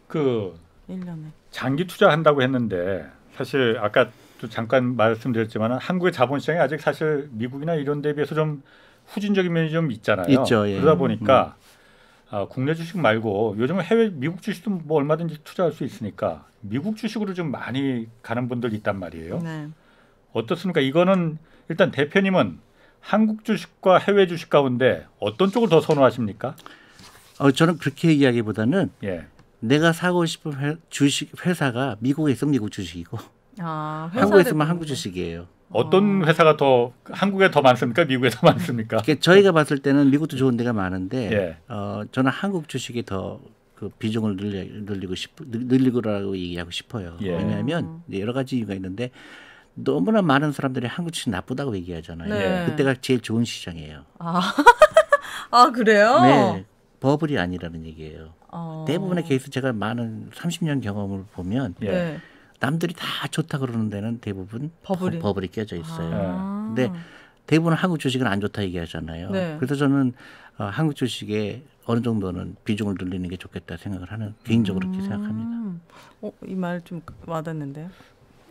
그 1년에 장기 투자한다고 했는데 사실 아까 또 잠깐 말씀드렸지만 한국의 자본시장이 아직 사실 미국이나 이런 데 비해서 좀 후진적인 면이 좀 있잖아요. 있죠. 예. 그러다 보니까 국내 주식 말고 요즘은 해외 미국 주식도 뭐 얼마든지 투자할 수 있으니까 미국 주식으로 좀 많이 가는 분들 있단 말이에요. 네. 어떻습니까? 이거는 일단 대표님은 한국 주식과 해외 주식 가운데 어떤 쪽을 더 선호하십니까? 저는 그렇게 얘기하기보다는 예. 내가 사고 싶은 주식 회사가 미국에 있으면 미국 주식이고 한국에 있으면 한국 주식이에요. 어떤 회사가 더 한국에 더 많습니까? 미국에 더 많습니까? 그러니까 저희가 봤을 때는 미국도 좋은 데가 많은데 예. 저는 한국 주식이 더 그 비중을 늘리고라고 얘기하고 싶어요. 예. 왜냐하면 여러 가지 이유가 있는데 너무나 많은 사람들이 한국 주식 나쁘다고 얘기하잖아요. 네. 그때가 제일 좋은 시장이에요. 아 그래요? 네, 버블이 아니라는 얘기예요. 대부분의 케이스 제가 많은 30년 경험을 보면 네. 남들이 다 좋다 그러는 데는 대부분 버블이 껴져 있어요. 근데 대부분 한국 주식은 안 좋다 얘기하잖아요. 네. 그래서 저는 한국 주식에 어느 정도는 비중을 늘리는 게 좋겠다 생각을 하는 개인적으로 그렇게 생각합니다. 이 말 좀 와닿는데요.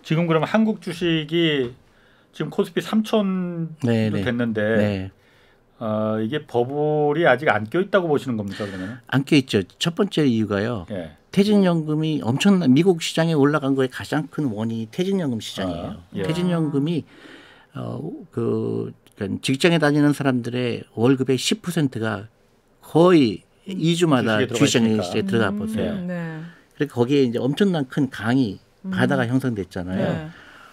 지금 그러면 한국 주식이 지금 코스피 3,000도 됐는데 네. 이게 버블이 아직 안 껴 있다고 보시는 겁니까 그러면? 안 껴 있죠. 첫 번째 이유가요. 예. 퇴직연금이 엄청난 미국 시장에 올라간 거에 가장 큰 원인이 퇴직연금 시장이에요. 예. 퇴직연금이 그러니까 직장에 다니는 사람들의 월급의 10%가 거의 2주마다 주식시장에 들어가 보세요. 네. 그러니까 거기에 이제 엄청난 큰 강이 바다가 형성됐잖아요. 네.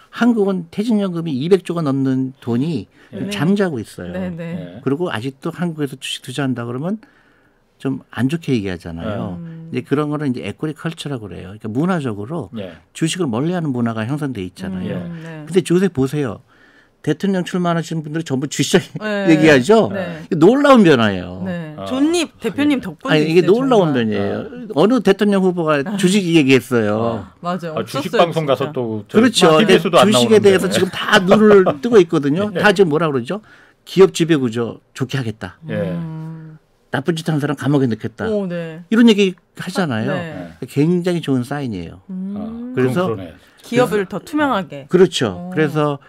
한국은 퇴직연금이 200조가 넘는 돈이 네. 잠자고 있어요. 네, 네. 그리고 아직도 한국에서 주식 투자한다 그러면 좀 안 좋게 얘기하잖아요. 이제 그런 거는 이제 에코리 컬처라고 그래요. 그러니까 문화적으로 주식을 멀리하는 문화가 형성돼 있잖아요. 네. 근데 요새 보세요. 대통령 출마하시는 분들이 전부 주식 얘기하죠. 네. 놀라운 변화예요. 네. 존립 대표님 덕분에 아니, 이게 있어요, 놀라운 정말. 변이에요. 어느 대통령 후보가 주식 얘기했어요. 맞아요. 주식 방송 가서 또 그렇죠. TV에서도 안 주식에 나오는데. 대해서 지금 다 눈을 뜨고 있거든요. 다 지금 뭐라 그러죠? 기업 지배구조 좋게 하겠다. 나쁜 짓 하는 사람 감옥에 넣겠다. 네. 이런 얘기 하잖아요. 네. 굉장히 좋은 사인이에요. 그래서 기업을 더 투명하게. 그렇죠. 그래서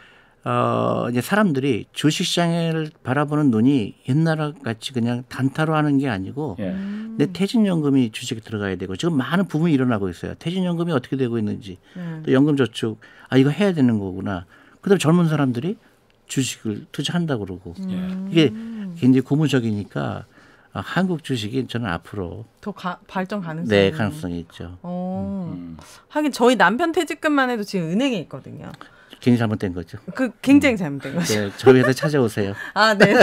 이제 사람들이 주식시장을 바라보는 눈이 옛날 같이 그냥 단타로 하는 게 아니고 내 퇴직연금이 주식에 들어가야 되고 지금 많은 부분이 일어나고 있어요. 퇴직연금이 어떻게 되고 있는지 또 연금저축 이거 해야 되는 거구나. 그다음에 젊은 사람들이 주식을 투자한다고 그러고 이게 굉장히 고무적이니까 한국 주식이 저는 앞으로 더 발전 가능성이 네, 가능성이 있죠. 하긴 저희 남편 퇴직금만 해도 지금 은행에 있거든요. 굉장히 잘못된 거죠. 굉장히 잘못된 거죠. 네, 저희 회사 찾아오세요. 네.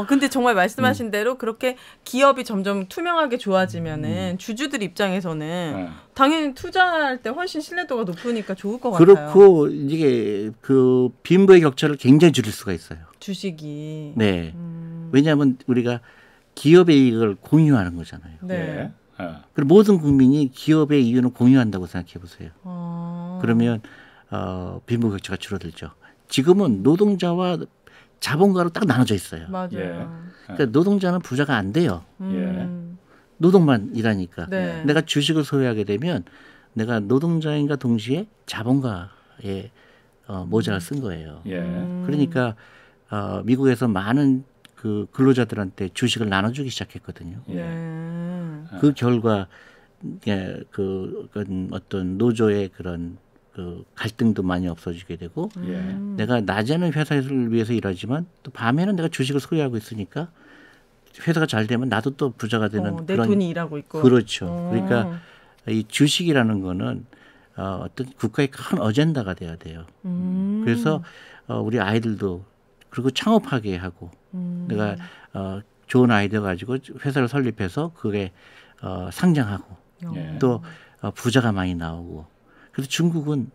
근데 정말 말씀하신 대로 그렇게 기업이 점점 투명하게 좋아지면은 주주들 입장에서는 당연히 투자할 때 훨씬 신뢰도가 높으니까 좋을 것 같아요. 그렇고 이게 그 빈부의 격차를 굉장히 줄일 수가 있어요. 주식이. 네. 왜냐하면 우리가 기업의 이익을 공유하는 거잖아요. 네. 그리고 모든 국민이 기업의 이익을 공유한다고 생각해 보세요. 그러면 빈부 격차가 줄어들죠. 지금은 노동자와 자본가로 딱 나눠져 있어요. 맞아요. 그러니까 노동자는 부자가 안 돼요. 노동만 일하니까. 네. 내가 주식을 소유하게 되면 내가 노동자인가 동시에 자본가의 모자를 쓴 거예요. 그러니까 미국에서 많은 그 근로자들한테 주식을 나눠주기 시작했거든요. 그 결과 그 어떤 노조의 그런 그 갈등도 많이 없어지게 되고 내가 낮에는 회사를 위해서 일하지만 또 밤에는 내가 주식을 소유하고 있으니까 회사가 잘 되면 나도 또 부자가 되는 내 그런 돈이 일하고 있고. 그렇죠. 그러니까 이 주식이라는 거는 어떤 국가의 큰 어젠다가 돼야 돼요. 그래서 우리 아이들도 그리고 창업하게 하고 내가 좋은 아이디어 가지고 회사를 설립해서 그게 상장하고 또 부자가 많이 나오고 그래서 중국은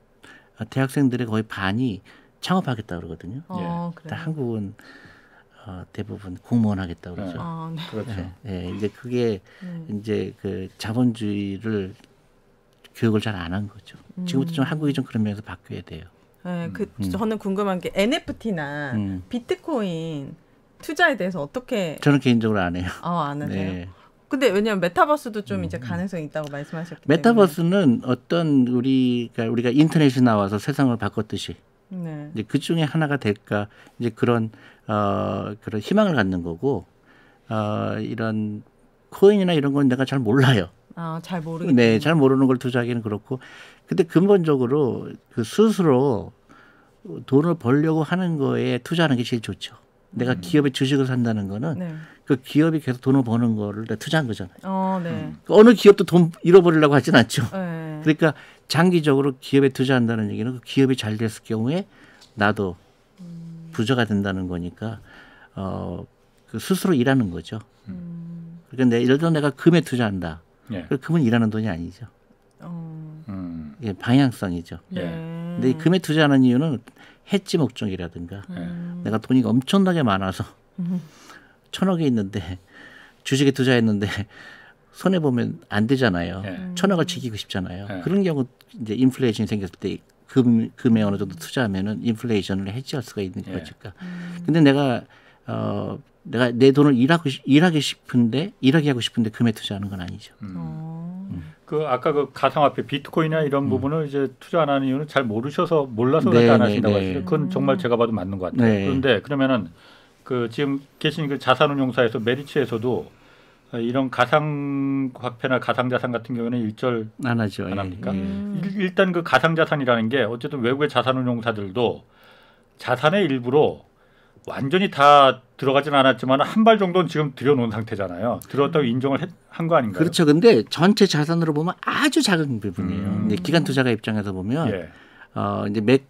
대학생들의 거의 반이 창업하겠다 그러거든요. 그래요? 한국은 대부분 공무원 하겠다 그러죠. 네. 그렇죠. 이제 그게 이제 그 자본주의를 교육을 잘 안 한 거죠. 지금부터 좀 한국이 좀 그런 면에서 바뀌어야 돼요. 네, 저는 궁금한 게 NFT나 비트코인 투자에 대해서 어떻게 저는 개인적으로 안 해요. 안 하세요? 네. 근데 왜냐면 메타버스도 좀 이제 가능성이 있다고 말씀하셨기 메타버스는 어떤 우리가 인터넷이 나와서 세상을 바꿨듯이 때문에 이제 그 중에 하나가 될까 이제 그런 희망을 갖는 거고 이런 코인이나 이런 건 내가 잘 몰라요. 잘 모르겠네요. 네, 잘 모르는 걸 투자하기는 그렇고 근데 근본적으로 그 스스로 돈을 벌려고 하는 거에 투자하는 게 제일 좋죠. 내가 기업의 주식을 산다는 거는 네. 그 기업이 계속 돈을 버는 거를 내가 투자한 거잖아요. 네. 어느 기업도 돈 잃어버리려고 하진 않죠. 네. 그러니까 장기적으로 기업에 투자한다는 얘기는 그 기업이 잘 됐을 경우에 나도 부자가 된다는 거니까 그 스스로 일하는 거죠. 그러니까 예를 들어 내가 금에 투자한다. 그 금은 일하는 돈이 아니죠. 예, 방향성이죠. 네. 근데 이 금에 투자하는 이유는 해지 목적이라든가 내가 돈이 엄청나게 많아서 1,000억이 있는데 주식에 투자했는데 손해 보면 안 되잖아요. 1,000억을 지키고 싶잖아요. 그런 경우 이제 인플레이션이 생겼을 때 금에 어느 정도 투자하면은 인플레이션을 해지할 수가 있는 거니까. 근데 내가 내 돈을 일하게 하고 싶은데 금에 투자하는 건 아니죠. 그 아까 그 가상화폐 비트코인이나 이런 부분을 이제 투자 안 하는 이유는 잘 몰라서 그렇게 안 하신다고 하시죠. 그건 정말 제가 봐도 맞는 것 같아요. 그런데 그러면은 그 지금 계신 그 자산운용사에서 메리츠에서도 이런 가상화폐나 가상자산 같은 경우는 일절 안 하죠. 안 합니까? 일단 그 가상자산이라는 게 어쨌든 외국의 자산운용사들도 자산의 일부로 완전히 다 들어가진 않았지만 한 발 정도는 지금 들여놓은 상태잖아요. 들어왔다고 인정을 한 거 아닌가요? 그렇죠. 근데 전체 자산으로 보면 아주 작은 부분이에요. 이제 기관 투자가 입장에서 보면 이제 몇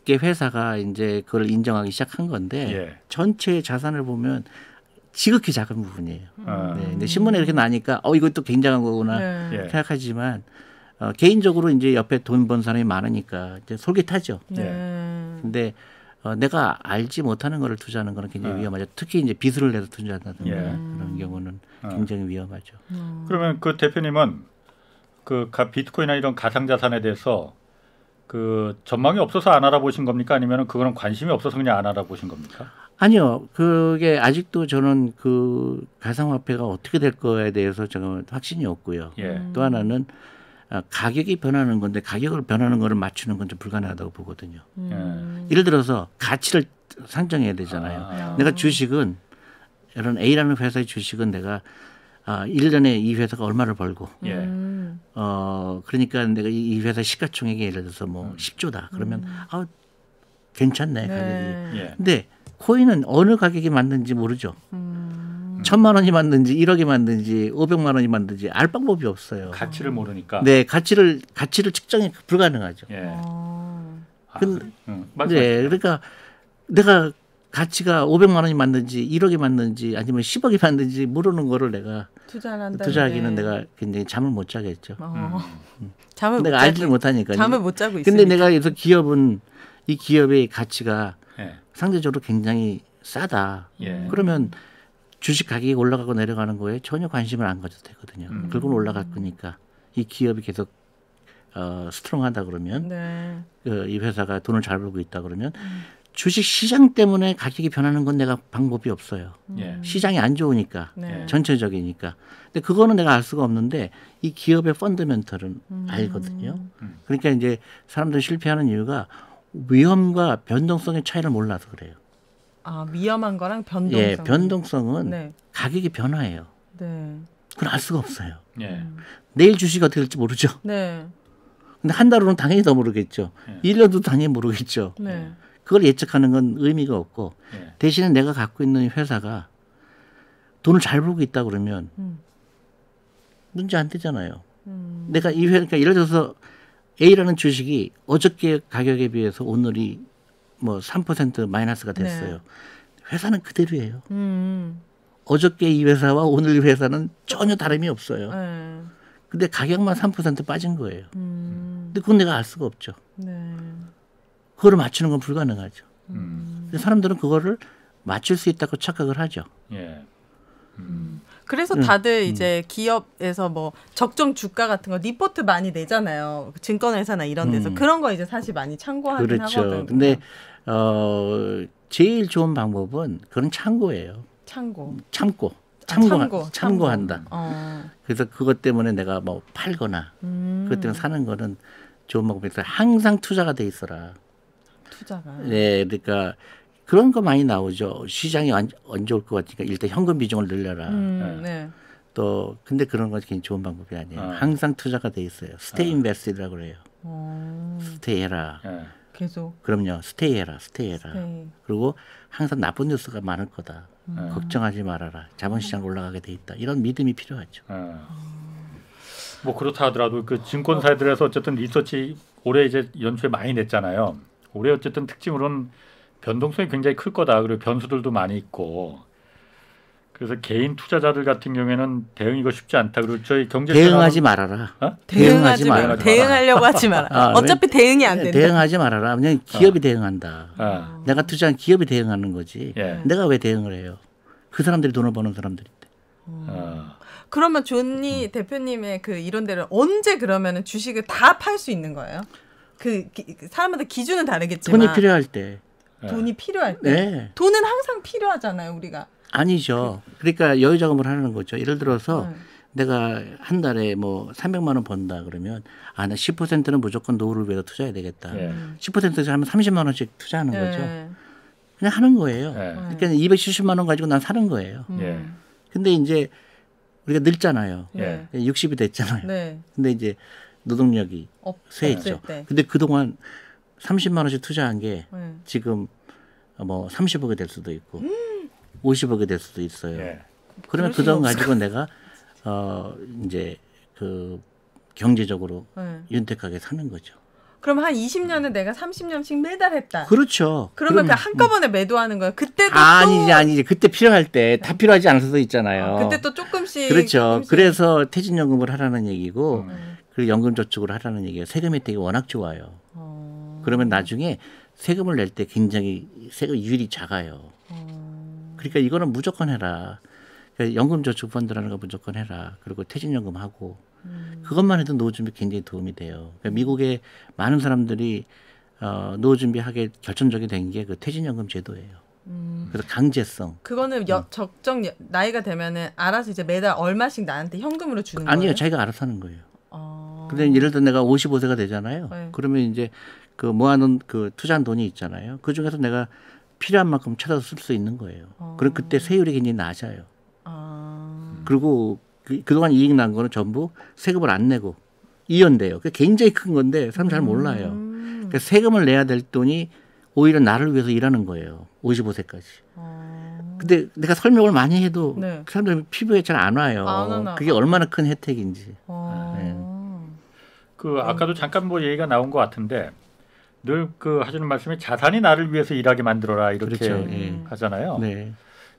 개 회사가 이제 그걸 인정하기 시작한 건데 전체 자산을 보면 지극히 작은 부분이에요. 근데 신문에 이렇게 나니까 이것도 굉장한 거구나 생각하지만 개인적으로 이제 옆에 돈 번 사람이 많으니까 이제 솔깃하죠. 근데 내가 알지 못하는 거를 투자하는 거는 굉장히 위험하죠. 특히 이제 빚을 내서 투자한다든가 그런 경우는 굉장히 위험하죠. 그러면 그 대표님은 그 비트코인이나 이런 가상자산에 대해서 그 전망이 없어서 안 알아보신 겁니까? 아니면 그거는 관심이 없어서 그냥 안 알아보신 겁니까? 아니요. 그게 아직도 저는 그 가상화폐가 어떻게 될 거에 대해서 저는 확신이 없고요. 또 하나는 가격이 변하는 건데 가격을 변하는 거를 맞추는 건 좀 불가능하다고 보거든요. 예를 들어서 가치를 상정해야 되잖아요. 내가 주식은 이런 A라는 회사의 주식은 내가 1년에 이 회사가 얼마를 벌고 그러니까 내가 이 회사 시가총액이 예를 들어서 뭐 10조다. 그러면 괜찮네 가격이. 근데 코인은 어느 가격이 맞는지 모르죠. 1,000만 원이 맞는지 1억이 맞는지 500만 원이 맞는지 알 방법이 없어요. 가치를 모르니까. 네, 가치를 측정이 불가능하죠. 그러니까 내가 가치가 500만 원이 맞는지 1억이 맞는지 아니면 10억이 맞는지 모르는 거를 내가 투자하기는 내가 굉장히 잠을 못 자겠죠. 내가 알지를 못하니까. 잠을 못 자고 있으니까. 근데 내가 그래서 이 기업의 가치가 상대적으로 굉장히 싸다. 그러면 주식 가격이 올라가고 내려가는 거에 전혀 관심을 안 가져도 되거든요. 결국은 올라갈 거니까 이 기업이 계속 스트롱하다 그러면 이 회사가 돈을 잘 벌고 있다 그러면 주식 시장 때문에 가격이 변하는 건 내가 방법이 없어요. 시장이 안 좋으니까 전체적이니까. 근데 그거는 내가 알 수가 없는데 이 기업의 펀더멘털은 알거든요. 그러니까 이제 사람들이 실패하는 이유가 위험과 변동성의 차이를 몰라서 그래요. 위험한 거랑 변동성. 예, 변동성은 가격이 변화해요. 그건 알 수가 없어요. 내일 주식이 어떻게 될지 모르죠. 근데 한 달 후는 당연히 더 모르겠죠. 1년도 당연히 모르겠죠. 그걸 예측하는 건 의미가 없고 대신에 내가 갖고 있는 회사가 돈을 잘 벌고 있다 그러면 문제 안 되잖아요. 내가 그러니까 예를 들어서 A라는 주식이 어저께 가격에 비해서 오늘이 뭐 3% 마이너스가 됐어요. 회사는 그대로예요. 어저께 이 회사와 오늘 이 회사는 전혀 다름이 없어요. 근데 가격만 3% 빠진 거예요. 근데 그건 내가 알 수가 없죠. 그거를 맞추는 건 불가능하죠. 사람들은 그거를 맞출 수 있다고 착각을 하죠. 예. 그래서 다들 이제 기업에서 뭐 적정 주가 같은 거 리포트 많이 내잖아요. 증권회사나 이런 데서 그런 거 이제 사실 많이 참고하긴 그렇죠. 하거든요. 근데 제일 좋은 방법은 그건 참고예요. 참고한다. 그래서 그것 때문에 내가 뭐 팔거나 그것 때문에 사는 거는 좋은 방법이어서 항상 투자가 돼 있어라. 투자가. 네, 그러니까 그런 거 많이 나오죠. 시장이 언제 올 것 같으니까 일단 현금 비중을 늘려라. 네. 또 근데 그런 건 굉장히 좋은 방법이 아니에요. 항상 투자가 돼 있어요. 스테이 인베스트라고 그래요. 스테이해라. 계속. 그럼요. 스테이해라. 그리고 항상 나쁜 뉴스가 많을 거다. 걱정하지 말아라. 자본시장 올라가게 돼 있다. 이런 믿음이 필요하죠. 뭐 그렇다 하더라도 그 증권사들에서 어쨌든 리서치 올해 이제 연초에 많이 냈잖아요. 올해 어쨌든 특징으로는 변동성이 굉장히 클 거다. 그리고 변수들도 많이 있고. 그래서 개인 투자자들 같은 경우에는 대응이가 쉽지 않다. 그리고 저희 경제 대응하지 말아라. 대응하지 말아라. 대응하려고 하지 마라. 어차피 대응이 안 된다. 대응하지 말아라. 그냥 기업이 대응한다. 내가 투자한 기업이 대응하는 거지. 내가 왜 대응을 해요? 그 사람들이 돈을 버는 사람들인데. 그러면 존니 대표님의 그 이론대로 언제 그러면은 주식을 다 팔 수 있는 거예요? 그 사람마다 기준은 다르겠지만 돈이 필요할 때. 돈이 필요할 때. 네. 돈은 항상 필요하잖아요, 우리가. 아니죠. 그러니까 여유 자금을 하는 거죠. 예를 들어서 내가 한 달에 뭐 300만 원 번다 그러면 나 10%는 무조건 노후를 위해서 투자해야 되겠다. 10%에서 하면 30만 원씩 투자하는 거죠. 그냥 하는 거예요. 그러니까 270만 원 가지고 난 사는 거예요. 근데 이제 우리가 늙잖아요. 60이 됐잖아요. 근데 이제 노동력이 쇠했죠. 근데 그동안 30만 원씩 투자한 게 지금 뭐 30억이 될 수도 있고 50억이 될 수도 있어요. 그러면 그 돈 가지고 내가 이제 그 경제적으로 윤택하게 사는 거죠. 그럼 한 20년은 내가 30년씩 매달 했다. 그렇죠. 그러면 그 한꺼번에 매도하는 거예요. 그때도 아니지. 그때 필요할 때 다 필요하지 않을 수도 있잖아요. 그때 또 조금씩. 그렇죠. 조금씩. 그래서 퇴직연금을 하라는 얘기고 그리고 연금저축을 하라는 얘기예요. 세금 혜택이 워낙 좋아요. 그러면 나중에 세금을 낼 때 굉장히 세금 이율이 작아요. 그러니까 이거는 무조건 해라. 그러니까 연금저축펀드라는 거 무조건 해라. 그리고 퇴직연금 하고 그것만 해도 노후 준비 굉장히 도움이 돼요. 그러니까 미국의 많은 사람들이 노후 준비하게 결정적이 된 게 그 퇴직연금 제도예요. 그래서 강제성. 그거는 적정 나이가 되면은 알아서 이제 매달 얼마씩 나한테 현금으로 주는 거예요? 아니요, 자기가 알아서 하는 거예요. 근데 예를 들어 내가 55세가 되잖아요. 그러면 이제 그 모아놓은 그 투자한 돈이 있잖아요. 그 중에서 내가 필요한 만큼 찾아서 쓸 수 있는 거예요. 그럼 그때 세율이 굉장히 낮아요. 그리고 그동안 이익 난 거는 전부 세금을 안 내고 이연돼요. 그게 굉장히 큰 건데 사람 잘 몰라요. 그러니까 세금을 내야 될 돈이 오히려 나를 위해서 일하는 거예요. 55세까지. 근데 내가 설명을 많이 해도 사람들 피부에 잘 안 와요. 그게 얼마나 큰 혜택인지. 그 아까도 잠깐 뭐 얘기가 나온 것 같은데 늘 그 하시는 말씀이 자산이 나를 위해서 일하게 만들어라 이렇게 그렇죠. 하잖아요. 네.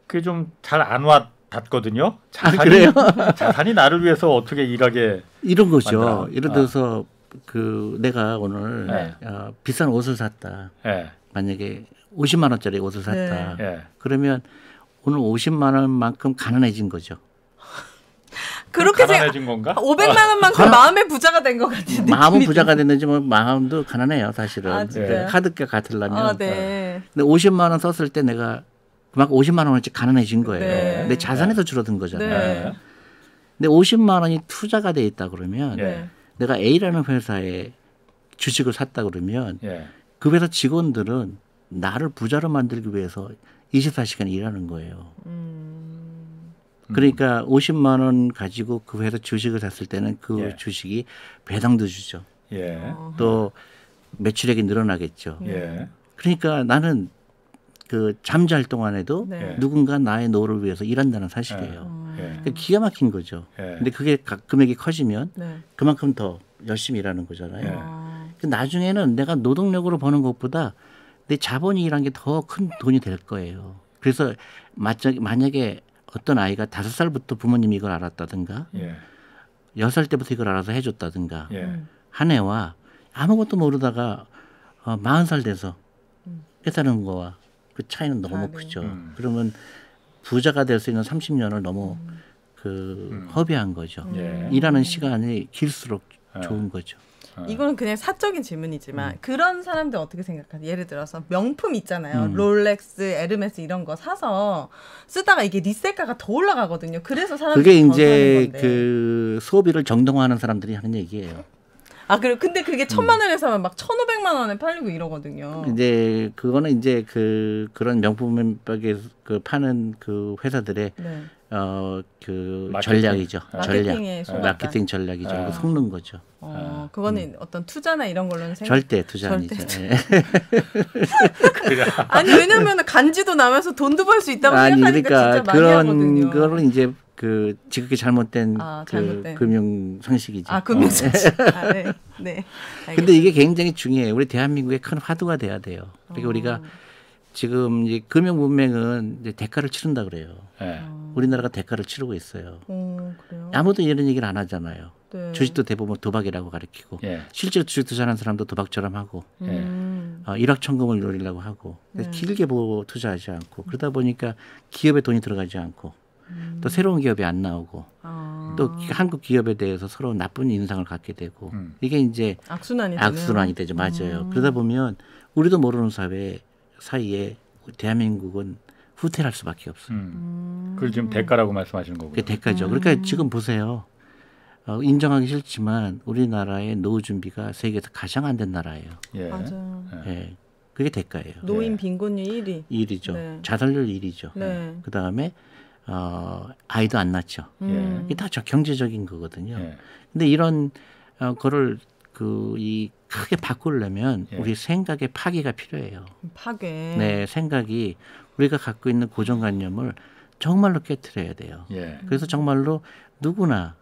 그게 좀 잘 안 와닿거든요. 그래요? 자산이 나를 위해서 어떻게 일하게 이런 거죠. 만들어? 예를 들어서 그 내가 오늘 비싼 옷을 샀다. 만약에 50만 원짜리 옷을 샀다. 그러면 오늘 50만 원만큼 가난해진 거죠. 그렇게 가난해진 건가? 500만 원만큼 마음의 부자가 된 것 같은데. 마음은 부자가 됐는지 뭐 마음도 가난해요, 사실은. 진짜요? 카드값 같으려면. 네. 근데 50만 원 썼을 때 내가 그만큼 50만 원어치 가난해진 거예요. 근데 자산에서 줄어든 거잖아요. 근데 50만 원이 투자가 돼 있다 그러면 내가 A라는 회사에 주식을 샀다 그러면 그 회사 직원들은 나를 부자로 만들기 위해서 24시간 일하는 거예요. 그러니까 50만 원 가지고 그 회사 주식을 샀을 때는 그 주식이 배당도 주죠. 또 매출액이 늘어나겠죠. 그러니까 나는 그 잠잘 동안에도 누군가 나의 노후를 위해서 일한다는 사실이에요. 그러니까 기가 막힌 거죠. 근데 그게 금액이 커지면 그만큼 더 열심히 일하는 거잖아요. 나중에는 내가 노동력으로 버는 것보다 내 자본이 일한 게 더 큰 돈이 될 거예요. 그래서 만약에 어떤 아이가 5살부터 부모님이 이걸 알았다든가 6살 때부터 이걸 알아서 해줬다든가 한 애와 아무것도 모르다가 40살 돼서 깨달은 거와 그 차이는 너무 크죠. 그러면 부자가 될 수 있는 30년을 너무 허비한 거죠. 일하는 시간이 길수록 좋은 거죠. 이거는 그냥 사적인 질문이지만 그런 사람들 어떻게 생각하세요? 예를 들어서 명품 있잖아요. 롤렉스, 에르메스 이런 거 사서 쓰다가 이게 리셀가가 더 올라가거든요. 그래서 사람들이 그게 더 사는 이제 건데. 그 소비를 정당화하는 사람들이 하는 얘기예요. 아, 그리고 근데 그게 1,000만 원에서 막 1,500만 원에 팔리고 이러거든요. 이제 그거는 이제 그런 명품백에 파는 그 회사들의 그 전략이죠. 마케팅 전략이죠. 그거 속는 거죠. 그거는 어떤 투자나 이런 걸로는 절대 투자 아니죠. 아니 왜냐면 간지도 나면서 돈도 벌 수 있다고 생각하니까 그러니까 진짜 많이 하거든요. 그거는 이제 그 지극히 잘못된 금융 상식이죠. 금융 상식. 네. 근데 이게 굉장히 중요해요. 우리 대한민국의 큰 화두가 돼야 돼요. 그러니까 우리가 지금 이제 금융 문맹은 이제 대가를 치른다 그래요. 우리나라가 대가를 치르고 있어요. 그래요? 아무도 이런 얘기를 안 하잖아요. 네. 주식도 대부분 도박이라고 가르치고 실제로 주식 투자하는 사람도 도박처럼 하고 일확천금을 노리려고 하고 길게 보고 투자하지 않고 그러다 보니까 기업에 돈이 들어가지 않고 또 새로운 기업이 안 나오고 또 한국 기업에 대해서 서로 나쁜 인상을 갖게 되고 이게 이제 악순환이 되죠. 맞아요. 그러다 보면 우리도 모르는 사이에 대한민국은 후퇴할 수밖에 없어요. 그걸 지금 대가라고 말씀하시는 거고요. 그게 대가죠. 그러니까 지금 보세요. 인정하기 싫지만 우리나라의 노후 준비가 세계에서 가장 안 된 나라예요. 맞아요. 그게 대가예요. 노인 빈곤율 1위. 1위죠. 네. 자살률 1위죠. 네. 그 다음에 아이도 안 낳죠. 이게 다 경제적인 거거든요. 근데 이런 거를 이 크게 바꾸려면 우리 생각의 파괴가 필요해요. 파괴. 네, 생각이 우리가 갖고 있는 고정관념을 정말로 깨트려야 돼요. 그래서 정말로 누구나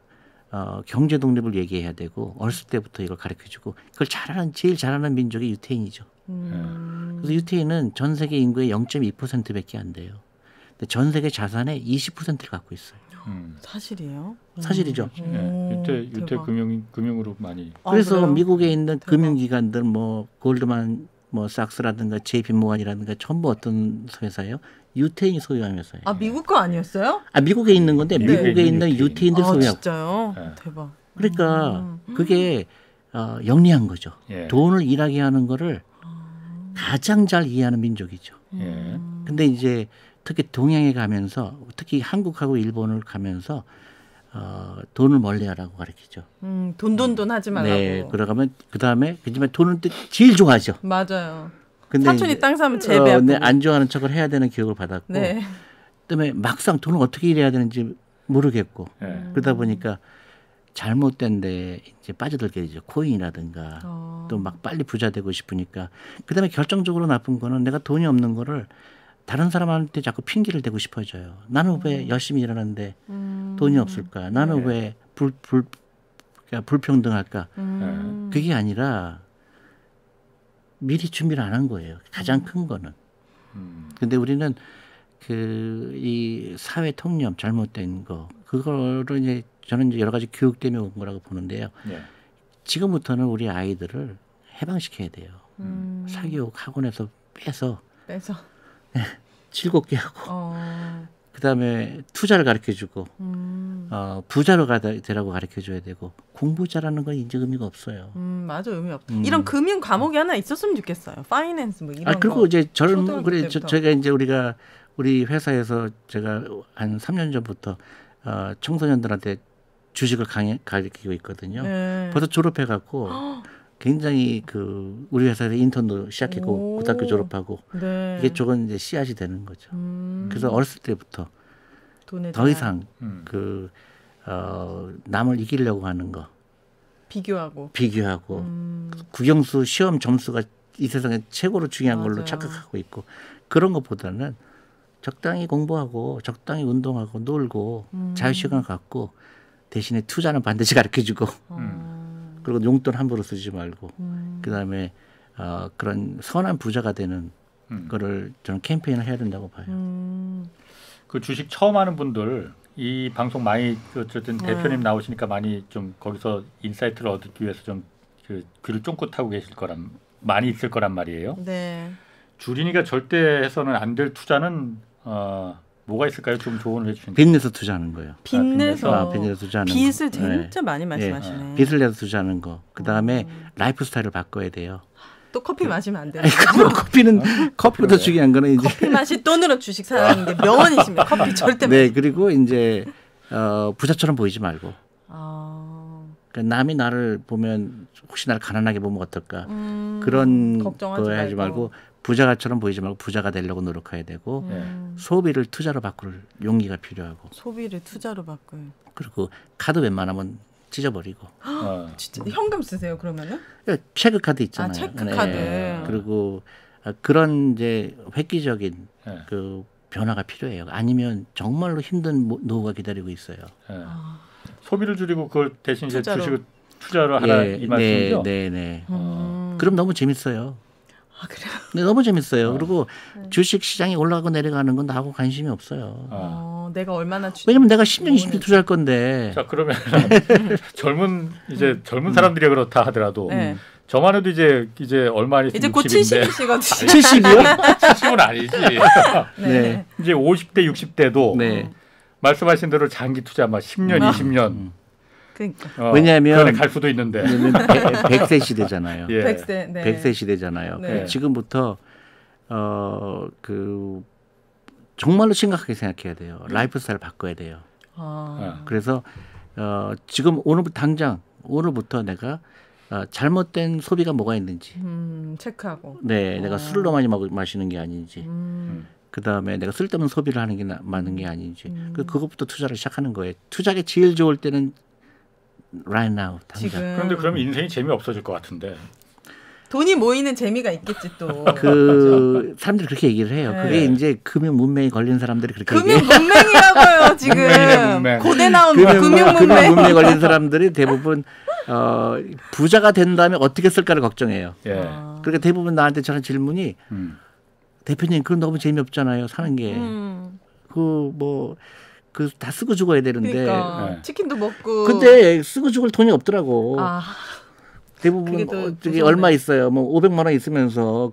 경제 독립을 얘기해야 되고 어렸을 때부터 이걸 가르쳐주고 그걸 제일 잘하는 민족이 유태인이죠. 그래서 유태인은 전 세계 인구의 0.2%밖에 안 돼요. 근데 전 세계 자산의 20%를 갖고 있어요. 사실이에요? 사실이죠. 유태 금융으로 많이. 그래서 미국에 있는 금융기관들 골드만 삭스라든가 JP 모건이라든가 전부 어떤 회사예요? 유태인이 소유한 회사예요. 미국 거 아니었어요? 미국에 있는 건데 미국에 있는 유태인들 소유하고. 진짜요? 대박. 그러니까 그게 영리한 거죠. 돈을 일하게 하는 거를 가장 잘 이해하는 민족이죠. 근데 이제 특히 동양에 가면서 특히 한국하고 일본을 가면서 돈을 멀리하라고 가르치죠. 돈 하지 말라고. 네, 그러가면 그다음에 그지만 돈을 제일 좋아하죠. 맞아요. 근데 사촌이 땅 사면 재배하고. 안 좋아하는 척을 해야 되는 교육을 받았고. 네. 그다음에 막상 돈을 어떻게 일해야 되는지 모르겠고. 그러다 보니까 잘못된 데 이제 빠져들게 되죠. 코인이라든가 또 막 빨리 부자 되고 싶으니까. 그다음에 결정적으로 나쁜 거는 내가 돈이 없는 거를 다른 사람한테 자꾸 핑계를 대고 싶어져요. 나는 왜 열심히 일하는데 돈이 없을까? 나는 왜 불평등할까? 그게 아니라 미리 준비를 안 한 거예요. 가장 큰 거는. 근데 우리는 이 사회 통념 잘못된 거 그거를 이제 저는 이제 여러 가지 교육 때문에 온 거라고 보는데요. 지금부터는 우리 아이들을 해방시켜야 돼요. 사교육 학원에서 빼서 즐겁게 하고 그다음에 투자를 가르쳐주고 부자로 되라고 가르쳐줘야 되고 공부 잘하는 건 이제 의미가 없어요. 맞아, 의미 없다. 이런 금융 과목이 하나 있었으면 좋겠어요. 파이낸스 뭐 이런 그리고 거. 이제 저희가 이제 우리 회사에서 제가 한 3년 전부터 청소년들한테 주식을 가르치고 있거든요. 벌써 졸업해갖고 굉장히 우리 회사에서 인턴도 시작했고 고등학교 졸업하고 이게 조금 이제 씨앗이 되는 거죠. 그래서 어렸을 때부터 더 이상 남을 이기려고 하는 거 비교하고 국영수 시험 점수가 이 세상에 최고로 중요한 걸로 착각하고 있고 그런 것보다는 적당히 공부하고 적당히 운동하고 놀고 자유시간을 갖고 대신에 투자는 반드시 가르쳐주고 그리고 용돈 함부로 쓰지 말고 그다음에 그런 선한 부자가 되는 거를 저는 캠페인을 해야 된다고 봐요. 그 주식 처음 하는 분들 이 방송 많이 어쨌든 대표님 나오시니까 많이 좀 거기서 인사이트를 얻기 위해서 좀 귀를 쫑긋 하고 계실 거란 많이 있을 거란 말이에요. 네. 주린이가 절대 해서는 안 될 투자는 뭐가 있을까요? 좀 조언을 해주시면. 빚 내서 투자하는 거예요. 빚 내서 빚 내서 투자하는 빚을 거. 진짜 많이 말씀하시네. 빚을 내서 투자하는 거. 그 다음에 라이프 스타일을 바꿔야 돼요. 또 커피 마시면 안 돼요. 커피보다 중요한 거는 이제 커피 맛이 돈으로 주식 사는 게 명언이십니다. 커피 절대. 네, 그리고 이제 부자처럼 보이지 말고. 그러니까 남이 나를 보면 혹시 나를 가난하게 보면 어떨까 그런 거 하지 말고 부자처럼 보이지 말고 부자가 되려고 노력해야 되고 소비를 투자로 바꿀 용기가 필요하고. 소비를 투자로 바꿀. 그리고 카드 웬만하면 찢어버리고. 진짜 현금 쓰세요 그러면은? 체크 카드 있잖아요. 아, 체크 카드. 네. 그리고 그런 이제 획기적인 그 변화가 필요해요. 아니면 정말로 힘든 노후가 기다리고 있어요. 소비를 줄이고 그걸 대신 이제 주식을 투자로 하라 이 말씀이죠? 네. 그럼 너무 재밌어요. 아, 그래요? 네, 너무 재밌어요. 그리고 주식 시장이 올라가고 내려가는 건 나하고 관심이 없어요. 내가 얼마나 왜냐면 내가 10년, 20년 투자할 건데. 자, 그러면 젊은 사람들이 그렇다 하더라도 저만 해도 이제 얼마 있으면 이제 곧 70이시거든요. 70이요? 70은 아니지. 네. 이제 50대, 60대도 말씀하신 대로 장기 투자 막 10년, 20년. 그러니까. 왜냐하면 갈 수도 있는데. 100세 시대잖아요. 100세 시대잖아요. 네. 지금부터 그 정말로 심각하게 생각해야 돼요. 라이프 스타일 바꿔야 돼요. 그래서 지금 오늘부터 내가 잘못된 소비가 뭐가 있는지 체크하고. 네, 내가 술을 너무 많이 마시는 게 아닌지. 그다음에 내가 쓸데없는 소비를 하는 게 맞는 게 아닌지. 그것부터 투자를 시작하는 거예요. 투자가 제일 좋을 때는 right now 당장. 그런데 그러면 인생이 재미없어질 것 같은데. 돈이 모이는 재미가 있겠지 또. 그 사람들이 그렇게 얘기를 해요. 그게 이제 금융 문맹이 걸린 사람들이 그렇게 금융 얘기해요. 문맹이라고요 지금. 문맹. 고대 나온 금융 문맹에 걸린 사람들이 대부분 부자가 된 다음에 어떻게 쓸까를 걱정해요. 그러니까 대부분 나한테 저는 질문이 대표님 그건 너무 재미없잖아요 사는 게. 그 다 쓰고 죽어야 되는데. 그러니까 치킨도 먹고. 근데 쓰고 죽을 돈이 없더라고. 대부분 저기 얼마 있어요. 뭐 500만 원 있으면서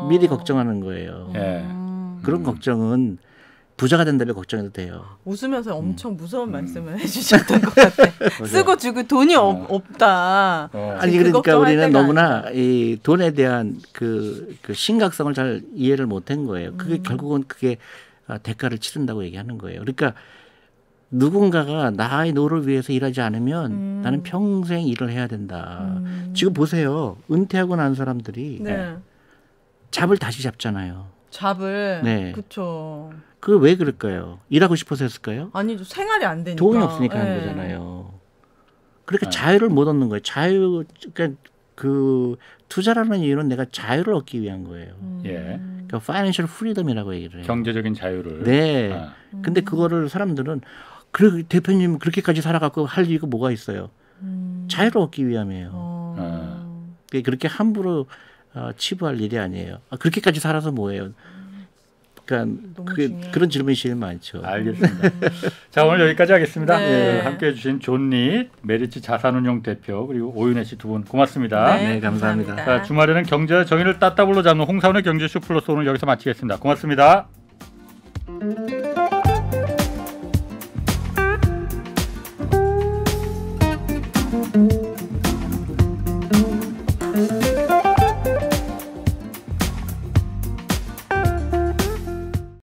미리 걱정하는 거예요. 그런 걱정은 부자가 된다면 걱정해도 돼요. 웃으면서 엄청 무서운 말씀을 해주셨던 것 같아. 쓰고 죽을 돈이 없다. 아니 그러니까 우리는 너무나 이 돈에 대한 그 심각성을 잘 이해를 못한 거예요. 그게 결국은 그게 대가를 치른다고 얘기하는 거예요. 그러니까 누군가가 나의 노를 위해서 일하지 않으면 나는 평생 일을 해야 된다. 지금 보세요. 은퇴하고 난 사람들이 잡을 다시 잡잖아요. 잡을. 네. 그렇죠. 그걸 왜 그럴까요? 일하고 싶어서 했을까요? 아니죠. 생활이 안 되니까. 돈이 없으니까 한 거잖아요. 그러니까 자유를 못 얻는 거예요. 그러니까 그 투자라는 이유는 내가 자유를 얻기 위한 거예요. 그러니까 파이낸셜 프리덤이라고 얘기를 해요. 경제적인 자유를. 네. 근데 그거를 사람들은 그래 대표님 그렇게까지 살아갖고 할 이유가 뭐가 있어요? 자유를 얻기 위함이에요. 그렇게 함부로 치부할 일이 아니에요. 그렇게까지 살아서 뭐예요? 그러니까 그런 질문이 제일 많죠. 알겠습니다. 자 오늘 여기까지 하겠습니다. 네. 함께해 주신 존 릿 메리츠 자산운용 대표 그리고 오윤혜 씨 두 분 고맙습니다. 네, 감사합니다. 자, 주말에는 경제와 정의를 따따블로 잡는 홍사원의 경제쇼 플러스 오늘 여기서 마치겠습니다. 고맙습니다.